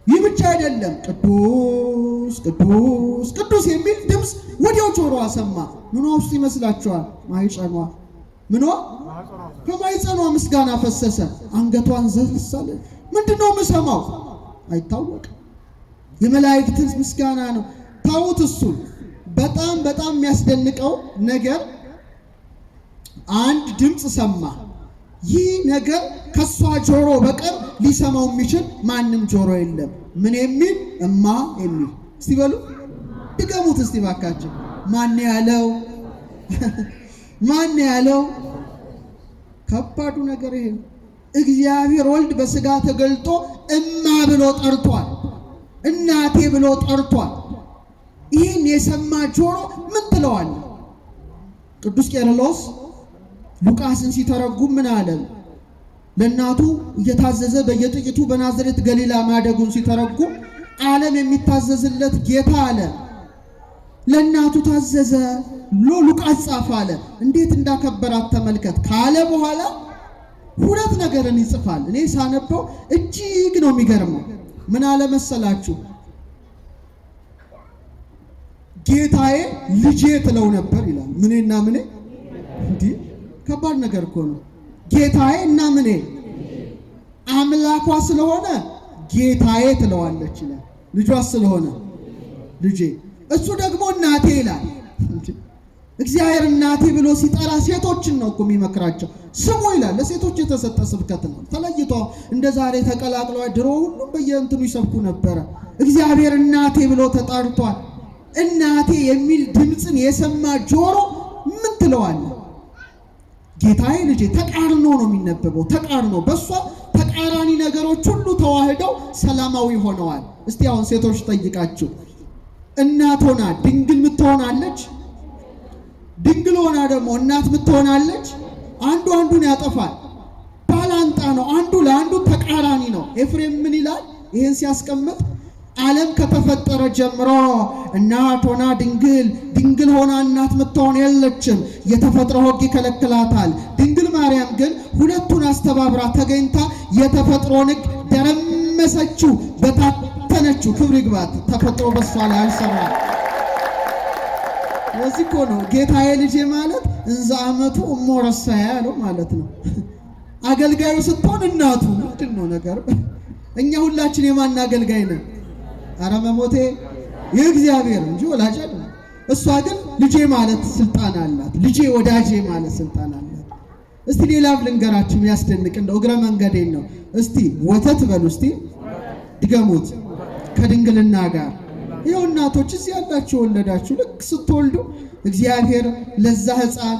A: ይህ ብቻ አይደለም፣ ቅዱስ ቅዱስ ቅዱስ የሚል ድምፅ ወዲያው ጆሮዋ ሰማ። ምኗ ውስጥ ይመስላችኋል? ማኅፀኗ። ምኗ? ከማኅፀኗ ምስጋና ፈሰሰ። አንገቷን ዘልሳለ። ምንድነው የምሰማው? አይታወቅም። የመላእክት ምስጋና ነው። ታውት እሱን በጣም በጣም የሚያስደንቀው ነገር አንድ ድምፅ ሰማ። ይህ ነገር ከሷ ጆሮ በቀር ሊሰማው የሚችል ማንም ጆሮ የለም። ምን የሚል? እማ የሚል እስቲ በሉ ድገሙት እስቲ ባካችሁ። ማን ያለው? ማን ያለው? ከባዱ ነገር ይሄ ነው። እግዚአብሔር ወልድ በስጋ ተገልጦ እማ ብሎ ጠርቷል። እናቴ ብሎ ጠርቷል። ይህን የሰማ ጆሮ ምን ትለዋል? ቅዱስ ቄርሎስ ሉቃስን ሲተረጉም ምን አለ? ለእናቱ እየታዘዘ በየጥቂቱ በናዝሬት ገሊላ ማደጉን ሲተረጉም ዓለም የሚታዘዝለት ጌታ አለ ለእናቱ ታዘዘ ብሎ ሉቃስ ጻፈ አለ። እንዴት እንዳከበራት ተመልከት ካለ በኋላ ሁለት ነገርን ይጽፋል። እኔ ሳነበው እጅግ ነው የሚገርመው። ምን አለ መሰላችሁ? ጌታዬ ልጄ ትለው ነበር ይላል። ምኔና ምኔ? እንዴ ከባድ ነገር እኮ ነው። ጌታዬ እና ምኔ? አምላኳ ስለሆነ ጌታዬ ትለዋለች ይላል። ልጇ ስለሆነ ልጄ። እሱ ደግሞ እናቴ ይላል። እግዚአብሔር እናቴ ብሎ ሲጠራ ሴቶችን ነው እኮ የሚመክራቸው። ስሙ ይላል። ለሴቶች የተሰጠ ስብከት ነው። ተለይቶ እንደ ዛሬ ተቀላቅለው ድሮ ሁሉም በየእንትኑ ይሰብኩ ነበረ። እግዚአብሔር እናቴ ብሎ ተጣርቷል። እናቴ የሚል ድምፅን የሰማ ጆሮ ምን ትለዋለ? ጌታዬ ልጄ። ተቃርኖ ነው የሚነበበው። ተቃርኖ በሷ ተቃራኒ ነገሮች ሁሉ ተዋህደው ሰላማዊ ሆነዋል። እስቲ አሁን ሴቶች ጠይቃችሁ እናት ሆና ድንግል ምትሆናለች? ድንግል ሆና ደግሞ እናት ምትሆናለች? አንዱ አንዱን ያጠፋል። ባላንጣ ነው። አንዱ ለአንዱ ተቃራኒ ነው። ኤፍሬም ምን ይላል? ይሄን ሲያስቀምጥ ዓለም ከተፈጠረ ጀምሮ እናት ሆና ድንግል ሆና እናት ምትሆን የለችም። የተፈጥሮ ሕግ ይከለክላታል። ድንግል ማርያም ግን ሁለቱን አስተባብራ ተገኝታ የተፈጥሮን ሕግ ደረመሰችው፣ በታተነችው። ክብር ይግባት። ተፈጥሮ በሷ ላይ አልሰራም። ለዚህ እኮ ነው ጌታዬ ልጄ ማለት እንዘ ዓመቱ እሞረሳያ ያለው ማለት ነው። አገልጋዩ ስትሆን እናቱ ምንድን ነው ነገር? እኛ ሁላችን የማን አገልጋይ ነን? አረ መሞቴ የእግዚአብሔር እንጂ ወላጅ አይደለም። እሷ ግን ልጄ ማለት ስልጣን አላት። ልጄ ወዳጄ ማለት ስልጣን አላት። እስቲ ሌላ ልንገራችሁ የሚያስደንቅ እንደው እግረ መንገዴን ነው። እስቲ ወተት በሉ እስቲ ድገሙት። ከድንግልና ጋር ይኸው እናቶች እዚህ ያላችሁ ወለዳችሁ፣ ልክ ስትወልዱ እግዚአብሔር ለዛ ሕፃን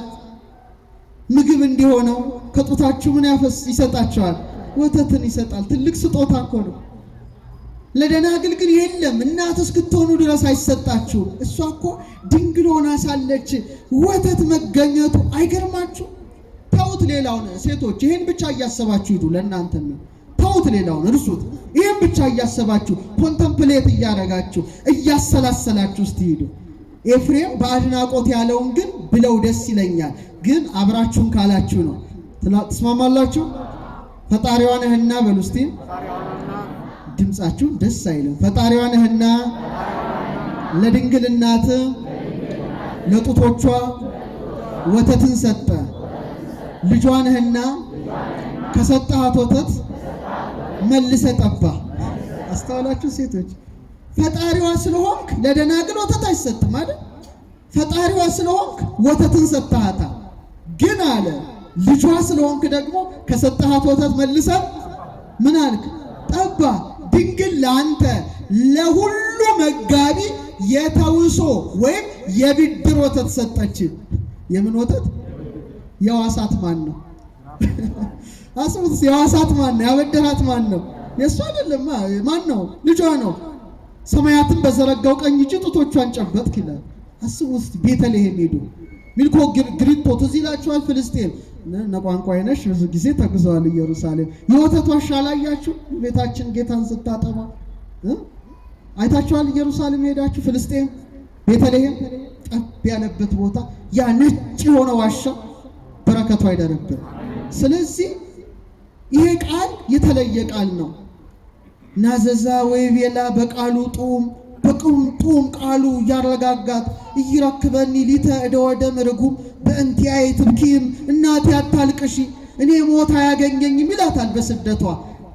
A: ምግብ እንዲሆነው ከጡታችሁ ምን ይሰጣቸዋል? ወተትን ይሰጣል። ትልቅ ስጦታ እኮ ነው። ለደናግል ግን የለም፣ እናት እስክትሆኑ ድረስ አይሰጣችሁም። እሷ እኮ ድንግል ሆና ሳለች ወተት መገኘቱ አይገርማችሁ? ተውት ሌላውን። ሴቶች ይሄን ብቻ እያሰባችሁ ሂዱ። ለእናንተ ነው። ተውት ሌላውን፣ እርሱት። ይሄን ብቻ እያሰባችሁ ኮንተምፕሌት እያደረጋችሁ እያሰላሰላችሁ እስቲ ሂዱ። ኤፍሬም በአድናቆት ያለውን ግን ብለው ደስ ይለኛል። ግን አብራችሁን ካላችሁ ነው። ትስማማላችሁ? ፈጣሪዋ ነህና በሉ እስቲ። ድምጻችሁ ደስ አይልም። ፈጣሪዋ ነህና ለድንግል እናት ለጡቶቿ ወተትን ሰጠ። ልጇ ነህና ከሰጠሃት ወተት መልሰ ጠባ። አስተዋላችሁ ሴቶች? ፈጣሪዋ ስለሆንክ ለደናግል ወተት አይሰጥም አይደል? ፈጣሪዋ ስለሆንክ ወተትን ሰጥሃታ። ግን አለ ልጇ ስለሆንክ ደግሞ ከሰጠሃት ወተት መልሰ ምን አልክ? ጠባ። ድንግል ለአንተ ለሁሉ መጋቢ የተውሶ ወይም የብድር ወተት ሰጠች። የምን ወተት? የዋሳት ማን ነው? አስቡት። የዋሳት ማን ነው? ያበደራት ማን ነው? የእሱ አይደለም። ማን ነው? ልጇ ነው። ሰማያትን በዘረጋው ቀኝ እጅ ጡቶቿን ጨበጥክ ይላል። አስቡት። ቤተልሔም ሄዱ። ሚልኮ ግሪፖ ትዝ ይላችኋል። ፍልስጤም ነቋንቋ አይነሽ ብዙ ጊዜ ተጉዘዋል። ኢየሩሳሌም የወተት ዋሻ አላያችሁ? ቤታችን ጌታን ስታጠባ አይታችኋል? ኢየሩሳሌም ሄዳችሁ ፍልስጤም ቤተልሔም ጠብ ያለበት ቦታ ያ ነጭ የሆነ ዋሻ በረከቱ አይደረብን። ስለዚህ ይሄ ቃል የተለየ ቃል ነው። ናዘዛ ወይቤላ በቃሉ ጡም በቁምጡም ቃሉ ያረጋጋት ይረክበኒ ሊተ እደወደም ርጉም በእንቲአይ ትብኪም እናቴ አታልቅሺ እኔ ሞት አያገኘኝም ይላታል በስደቷ።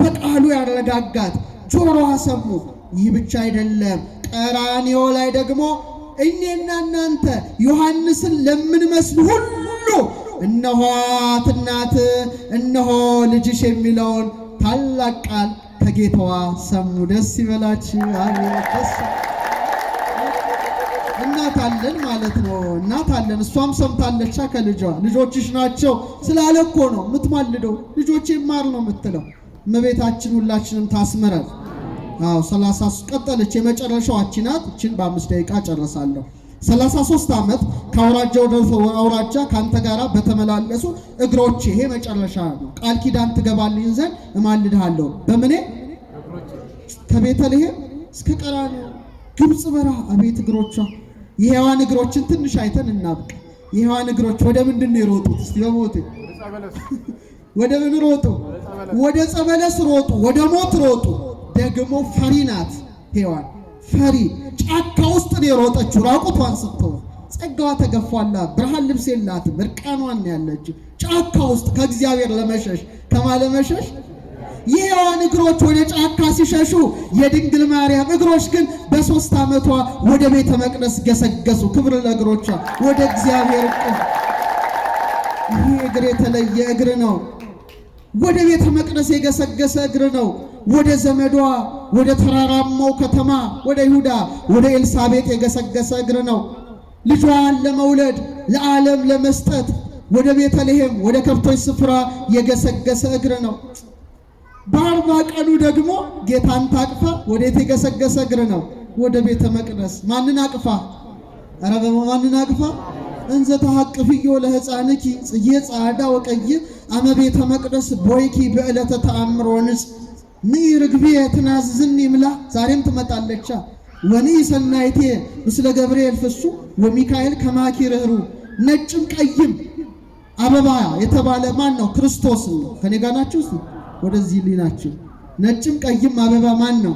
A: በቃሉ ያረጋጋት ጆሮዋ ሰሙ። ይህ ብቻ አይደለም፣ ቀራንዮ ላይ ደግሞ እኔና እናንተ ዮሐንስን ለምንመስል ሁሉ እነሆት እናት እነሆ ልጅሽ የሚለውን ታላቅ ቃል ከጌታዋ ሰሙ። ደስ ይበላችሁ። አሜን። እናት አለን ማለት ነው። እናት አለን። እሷም ሰምታለቻ ከልጇ ልጆችሽ ናቸው ስላለ እኮ ነው የምትማልደው። ልጆቼ ማር ነው የምትለው። እመቤታችን ሁላችንም ታስመረን። 30 ቀጠለች። የመጨረሻው አቺ ናት። እቺን በ5 ደቂቃ ጨርሳለሁ። 33 ዓመት ከአውራጃ ወደ አውራጃ ካንተ ጋራ በተመላለሱ እግሮቼ። ይሄ መጨረሻ ነው። ቃል ኪዳን ትገባልኝ ዘንድ እማልድሃለሁ። በምኔ ከቤተልሔም እስከ ቀራንዮ ግብጽ በረሃ። አቤት እግሮቿ! የሔዋን እግሮችን ትንሽ አይተን እናብቅ። የሔዋን እግሮች ወደ ምንድን ነው የሮጡት? እስቲ በሞት ወደ ምን ሮጡ? ወደ ጸበለስ ሮጡ፣ ወደ ሞት ሮጡ። ደግሞ ፈሪ ናት ሔዋን። ፈሪ ጫካ ውስጥ ነው የሮጠችው ራቁቷን ስትሆን። ጸጋዋ ተገፏላ። ብርሃን ልብስ የላትም፣ እርቃኗን ያለች ጫካ ውስጥ ከእግዚአብሔር ለመሸሽ ከማለመሸሽ። የሔዋን እግሮች ወደ ጫካ ሲሸሹ፣ የድንግል ማርያም እግሮች ግን በ3 ዓመቷ ወደ ቤተ መቅደስ ገሰገሱ። ክብር ለእግሮቿ፣ ወደ እግዚአብሔር እቅፍ። ይሄ እግር የተለየ እግር ነው። ወደ ቤተ መቅደስ የገሰገሰ እግር ነው። ወደ ዘመዷ ወደ ተራራማው ከተማ ወደ ይሁዳ ወደ ኤልሳቤጥ የገሰገሰ እግር ነው። ልጇን ለመውለድ ለዓለም ለመስጠት ወደ ቤተልሔም ወደ ከብቶች ስፍራ የገሰገሰ እግር ነው። በ40 ቀኑ ደግሞ ጌታን ታቅፋ ወዴት የገሰገሰ እግር ነው? ወደ ቤተ መቅደስ። ማንን አቅፋ? ኧረ በማንን አቅፋ? እንዘ ተሐቅፍዮ ለሕፃንኪ ጽጌ ጻዕዳ ወቀይ አመ ቤተ መቅደስ ቦይኪ በዕለተ ተአምር ወንጽ ንኢ ርግቤ ትናዝዝኒ ምላ። ዛሬም ትመጣለቻ። ወንኢ ሰናይቴ ምስለ ገብርኤል ፍሱ ወሚካኤል ከማኪ ርኅሩ። ነጭም ቀይም አበባ የተባለ ማን ነው? ክርስቶስ ነው። ከኔ ጋር ናችሁ? እስቲ ወደዚህ ሊናችሁ። ነጭም ቀይም አበባ ማን ነው?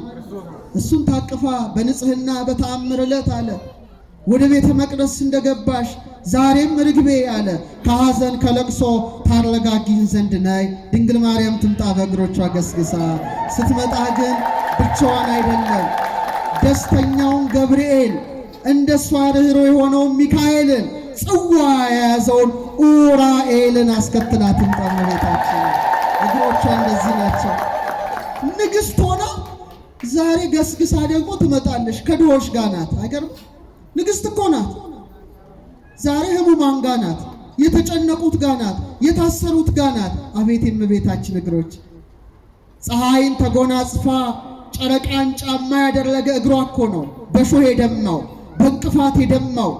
A: እሱን ታቅፋ በንጽህና በተአምር ዕለት አለ ወደ ቤተ መቅደስ እንደገባሽ ዛሬም ርግቤ አለ ከሐዘን ከለቅሶ ታረጋጊኝ ዘንድ ነይ። ድንግል ማርያም ትምጣ በእግሮቿ ገስግሳ። ስትመጣ ግን ብቻዋን አይደለም። ደስተኛውን ገብርኤል እንደሷ ርኅሩኅ የሆነውን ሚካኤልን ጽዋ የያዘውን ኡራኤልን አስከትላ ትምጣ እመቤታችን። እግሮቿ እንደዚህ ናቸው። ንግሥት ሆና ዛሬ ገስግሳ ደግሞ ትመጣለች። ከድሆች ጋር ናት። አይገርም? ንግሥት እኮ ናት። ዛሬ ህሙማን ጋር ናት። የተጨነቁት ጋር ናት። የታሰሩት ጋር ናት። አቤት የእመቤታችን እግሮች! ፀሐይን ተጎናጽፋ ጨረቃን ጫማ ያደረገ እግሯ እኮ ነው በሾህ የደማው በእንቅፋት የደማው።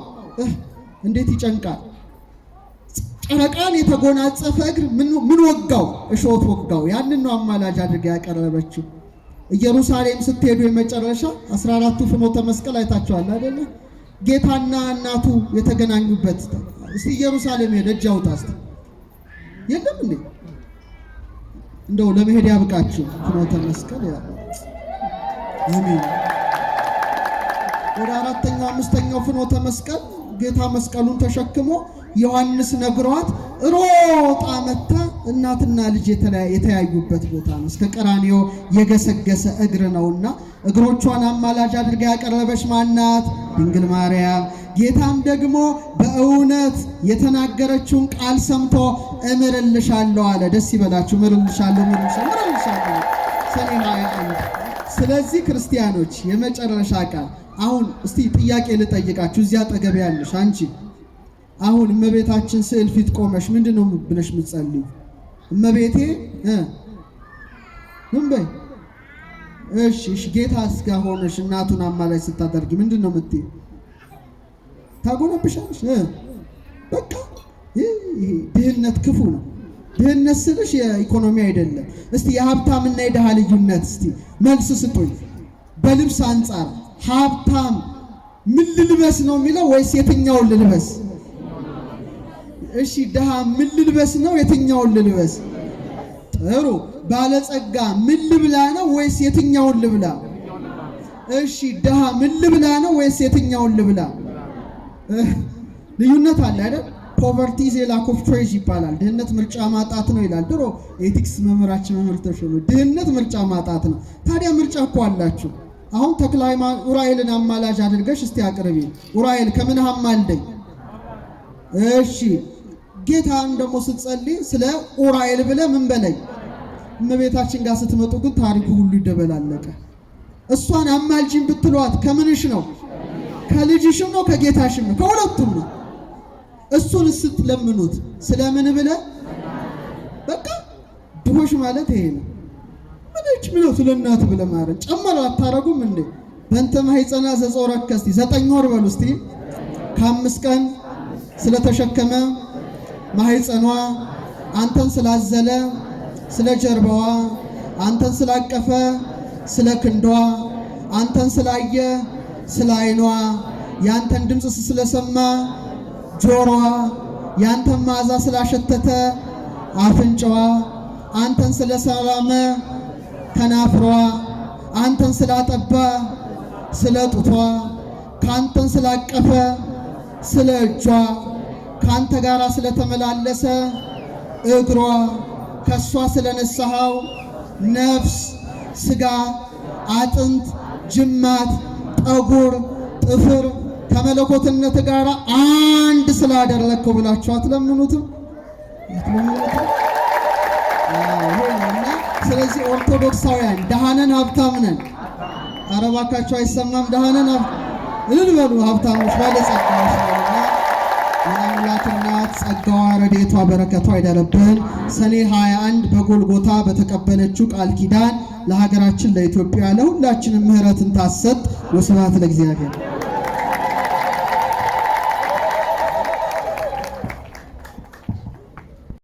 A: እንዴት ይጨንቃል! ጨረቃን የተጎናጸፈ እግር ምን ወጋው? እሾህ ወጋው። ያንን ነው አማላጅ አድርጋ ያቀረበችው። ኢየሩሳሌም ስትሄዱ የመጨረሻ 14ቱ ፍኖተ መስቀል አይታችኋል አይደለ? ጌታና እናቱ የተገናኙበት። እስቲ ኢየሩሳሌም ሄደ እጅ አውጣ እስቲ። የለም እንዴ? እንደው ለመሄድ ያብቃችሁ። ፍኖተ መስቀል ያ አሜን። ወደ 4ኛው 5ኛው ፍኖተ መስቀል ጌታ መስቀሉን ተሸክሞ ዮሐንስ ነግሯት ሮጣ መታ እናትና ልጅ የተያዩበት ቦታ ነው። እስከ ቀራንዮ የገሰገሰ እግር ነውና እግሮቿን አማላጅ አድርጋ ያቀረበች ማናት? ድንግል ማርያም። ጌታም ደግሞ በእውነት የተናገረችውን ቃል ሰምቶ እምርልሻለሁ አለ። ደስ ይበላችሁ። እምርልሻለሁ ሰኔ 21። ስለዚህ ክርስቲያኖች የመጨረሻ ቃል አሁን እስቲ ጥያቄ ልጠይቃችሁ። እዚያ አጠገብ ያለሽ አንቺ አሁን እመቤታችን ስዕል ፊት ቆመሽ ምንድነው ብለሽ የምትጸልዩ? እመቤቴ ምን በይ? እሺ ጌታ እስጋ ሆነሽ እናቱን አማላጅ ስታደርጊ ምንድነው የምትይ? ታጎነብሻለሽ። በቃ ይሄ ድህነት ክፉ ነው። ድህነት ስልሽ የኢኮኖሚ አይደለም። እስቲ የሀብታምና የድሃ ልዩነት እስቲ መልስ ስጡኝ። በልብስ አንጻር ሀብታም ምን ልልበስ ነው የሚለው ወይስ የትኛውን ልልበስ? እሺ ድሃ ምን ልልበስ ነው? የትኛውን ልልበስ? ጥሩ። ባለጸጋ ምን ልብላ ነው ወይስ የትኛውን ልብላ? እሺ ድሃ ምን ልብላ ነው ወይስ የትኛውን ልብላ? ልዩነት አለ አይደል? ፖቨርቲ ኢዝ ኤ ላክ ኦፍ ቾይስ ይባላል። ድህነት ምርጫ ማጣት ነው ይላል ድሮ ኤቲክስ መምህራችን መምህር ተሾመ። ድህነት ምርጫ ማጣት ነው። ታዲያ ምርጫ እኮ አላችሁ። አሁን ተክለ ሃይማኖት ኡራኤልን አማላጅ አድርገሽ እስቲ አቅርቢ። ኡራኤል ከምን አማልደኝ? እሺ ጌታን ደግሞ ስትጸልይ ስለ ኡራኤል ብለህ ምን በለኝ? እመቤታችን ጋር ስትመጡ ግን ታሪኩ ሁሉ ይደበላለቀ። እሷን አማልጂን ብትሏት ከምንሽ ነው? ከልጅሽም ነው ከጌታሽም ነው ከሁለቱም ነው። እሱን ስትለምኑት ስለምን ብለ በቃ ድሆሽ ማለት ይሄ ነው። ምንጭ ምነው ስለናት ብለ ማረን ጨመረ አታረጉም እንዴ? በእንተ ማህፀና ዘጾረከስቲ 9 ወር በሉ እስቲ ከ5 ቀን ስለተሸከመ ማህፀኗ አንተን ስላዘለ ስለ ጀርባዋ አንተን ስላቀፈ ስለ ክንዷ አንተን ስላየ ስለ አይኗ ያንተን ድምጽ ስለሰማ ጆሮዋ ያንተን መዓዛ ስላሸተተ አፍንጫዋ አንተን ስለሰላመ ከናፍሯ አንተን ስላጠባ ስለ ጡቷ ካንተን ስላቀፈ ስለ እጇ ካንተ ጋር ስለተመላለሰ እግሯ ከሷ ስለነሳው ነፍስ ስጋ አጥንት ጅማት ጠጉር ጥፍር ከመለኮትነት ጋር አንድ ስላደረከው ብላችሁ አትለምኑትም? ስለዚህ ኦርቶዶክሳውያን ደሃነን ሀብታም ነን። ኧረ እባካችሁ አይሰማም? ደሃነን እልል በሉ ሀብታሞች ባለጸጋዎች ነውና የአምላክ እናት ጸጋዋ ረድኤቷ በረከቷ ይደረብን። ሰኔ 21 በጎልጎታ በተቀበለችው ቃል ኪዳን ለሀገራችን ለኢትዮጵያ ለሁላችንም ምሕረትን ታሰጥ። ወስብሐት ለእግዚአብሔር።